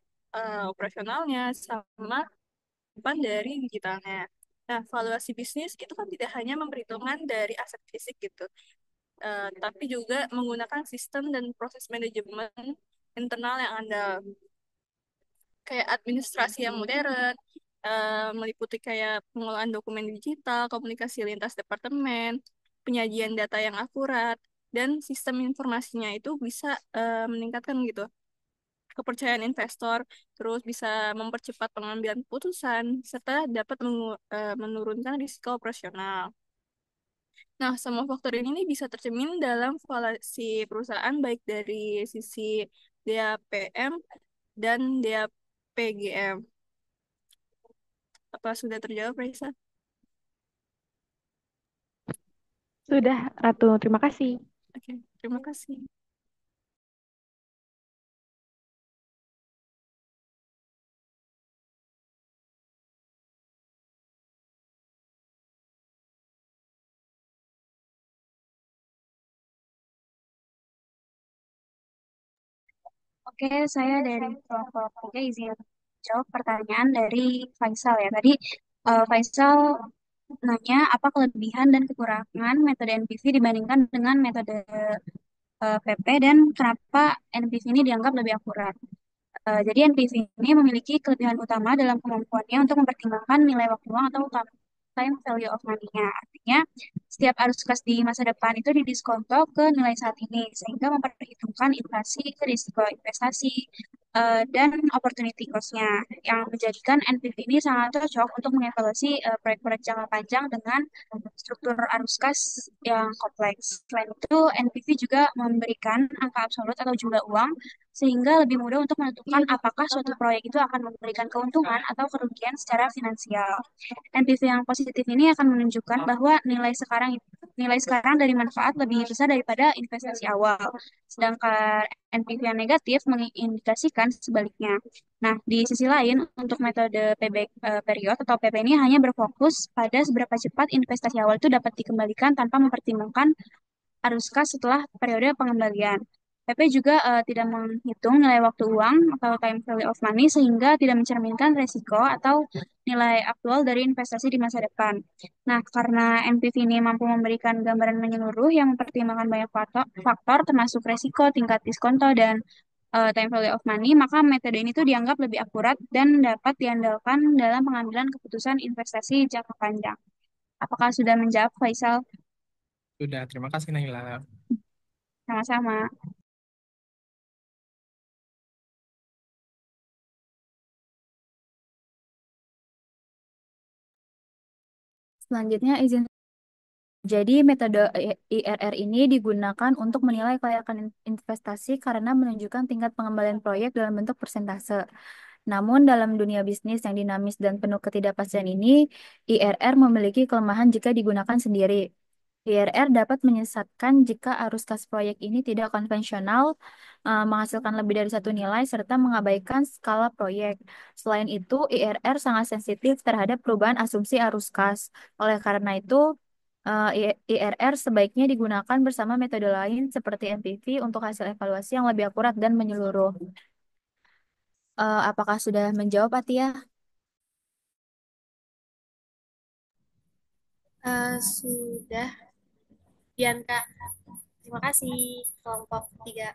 Speaker 2: operasionalnya, sama depan dari digitalnya. Nah, valuasi bisnis itu kan tidak hanya memperhitungkan dari aset fisik gitu, tapi juga menggunakan sistem dan proses manajemen internal yang andal kayak administrasi yang modern, meliputi kayak pengolahan dokumen digital, komunikasi lintas departemen, penyajian data yang akurat, dan sistem informasinya itu bisa meningkatkan gitu kepercayaan investor, terus bisa mempercepat pengambilan keputusan, serta dapat menurunkan risiko operasional. Nah, semua faktor ini bisa tercermin dalam valuasi perusahaan baik dari sisi DAPM dan DAPGM. Apa sudah terjawab, Raisa?
Speaker 6: Sudah, Ratu. Terima kasih.
Speaker 2: Oke, terima kasih.
Speaker 7: Oke, saya dari kelompok 3 izin jawab pertanyaan dari Faisal ya. Tadi Faisal nanya apa kelebihan dan kekurangan metode NPV dibandingkan dengan metode PP dan kenapa NPV ini dianggap lebih akurat. Jadi NPV ini memiliki kelebihan utama dalam kemampuannya untuk mempertimbangkan nilai waktu uang atau time value of money-nya. Artinya, setiap arus kas di masa depan itu didiskonto ke nilai saat ini, sehingga memperhitungkan inflasi, risiko investasi,
Speaker 11: dan opportunity cost-nya, yang menjadikan NPV ini sangat cocok untuk mengevaluasi proyek-proyek jangka panjang dengan struktur arus kas yang kompleks. Selain itu, NPV juga memberikan angka absolut atau jumlah uang, sehingga lebih mudah untuk menentukan apakah suatu proyek itu akan memberikan keuntungan atau kerugian secara finansial. NPV yang positif ini akan menunjukkan bahwa nilai sekarang dari manfaat lebih besar daripada investasi awal. Sedangkan NPV yang negatif mengindikasikan sebaliknya. Nah, di sisi lain, untuk metode period atau PP ini hanya berfokus pada seberapa cepat investasi awal itu dapat dikembalikan tanpa mempertimbangkan arus kas setelah periode pengembalian. PP juga tidak menghitung nilai waktu uang atau time value of money sehingga tidak mencerminkan resiko atau nilai aktual dari investasi di masa depan. Nah, karena NPV ini mampu memberikan gambaran menyeluruh yang mempertimbangkan banyak faktor termasuk resiko, tingkat diskonto, dan time value of money, maka metode ini tuh dianggap lebih akurat dan dapat diandalkan dalam pengambilan keputusan investasi jangka panjang. Apakah sudah menjawab, Faisal?
Speaker 3: Sudah, terima kasih Naila.
Speaker 11: Sama-sama.
Speaker 12: Selanjutnya izin. Jadi metode IRR ini digunakan untuk menilai kelayakan investasi karena menunjukkan tingkat pengembalian proyek dalam bentuk persentase. Namun dalam dunia bisnis yang dinamis dan penuh ketidakpastian ini, IRR memiliki kelemahan jika digunakan sendiri. IRR dapat menyesatkan jika arus kas proyek ini tidak konvensional, menghasilkan lebih dari satu nilai, serta mengabaikan skala proyek. Selain itu, IRR sangat sensitif terhadap perubahan asumsi arus kas. Oleh karena itu, IRR sebaiknya digunakan bersama metode lain seperti NPV untuk hasil evaluasi yang lebih akurat dan menyeluruh. Apakah sudah menjawab, Atia?
Speaker 1: Sudah, Bianca. Terima kasih, kelompok 3.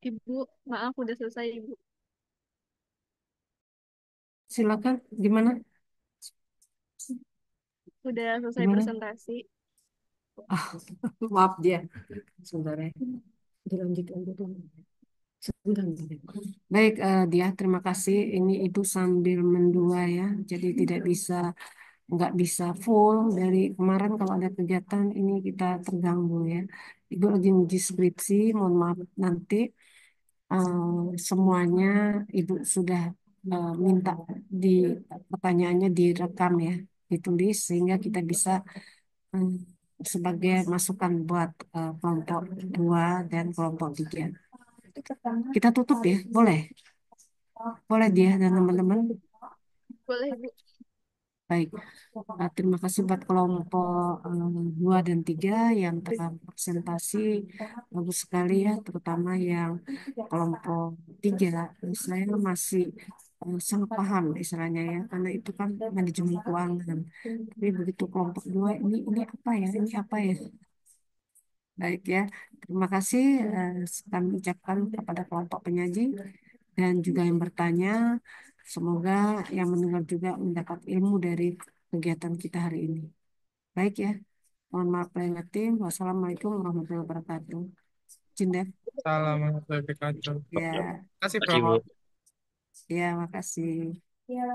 Speaker 4: Ibu, maaf udah selesai, Ibu.
Speaker 5: Silakan, gimana?
Speaker 4: Udah selesai
Speaker 5: Gimana?
Speaker 4: presentasi.
Speaker 5: Ah, maaf dia. Sebentar ya. Dilanjut aja dulu. Sebentar. Baik, dia terima kasih. Ini Ibu sambil mendua ya. Jadi nggak bisa full dari kemarin kalau ada kegiatan ini kita terganggu ya. Ibu lagi uji skripsi, mohon maaf nanti semuanya Ibu sudah minta di pertanyaannya direkam ya, ditulis sehingga kita bisa eh, sebagai masukan buat kelompok 2 dan kelompok 3. Kita tutup ya, boleh? Boleh dia dan teman-teman.
Speaker 4: Boleh, Bu.
Speaker 5: Baik, terima kasih buat kelompok 2 dan 3 yang telah presentasi bagus sekali ya, terutama yang kelompok 3. Saya masih sangat paham istilahnya ya, karena itu kan manajemen keuangan. Tapi begitu kelompok 2 ini apa ya, ini apa ya? Baik ya, terima kasih kami ucapkan kepada kelompok penyaji dan juga yang bertanya. Semoga yang mendengar juga mendapat ilmu dari kegiatan kita hari ini. Baik ya, mohon maaf lahir batin. Wassalamualaikum warahmatullahi wabarakatuh. Cindef.
Speaker 3: Salam WPK.
Speaker 5: Ya,
Speaker 3: Kasih
Speaker 13: Makasih, Bu.
Speaker 3: Prof.
Speaker 5: ya, makasih.
Speaker 10: Ya.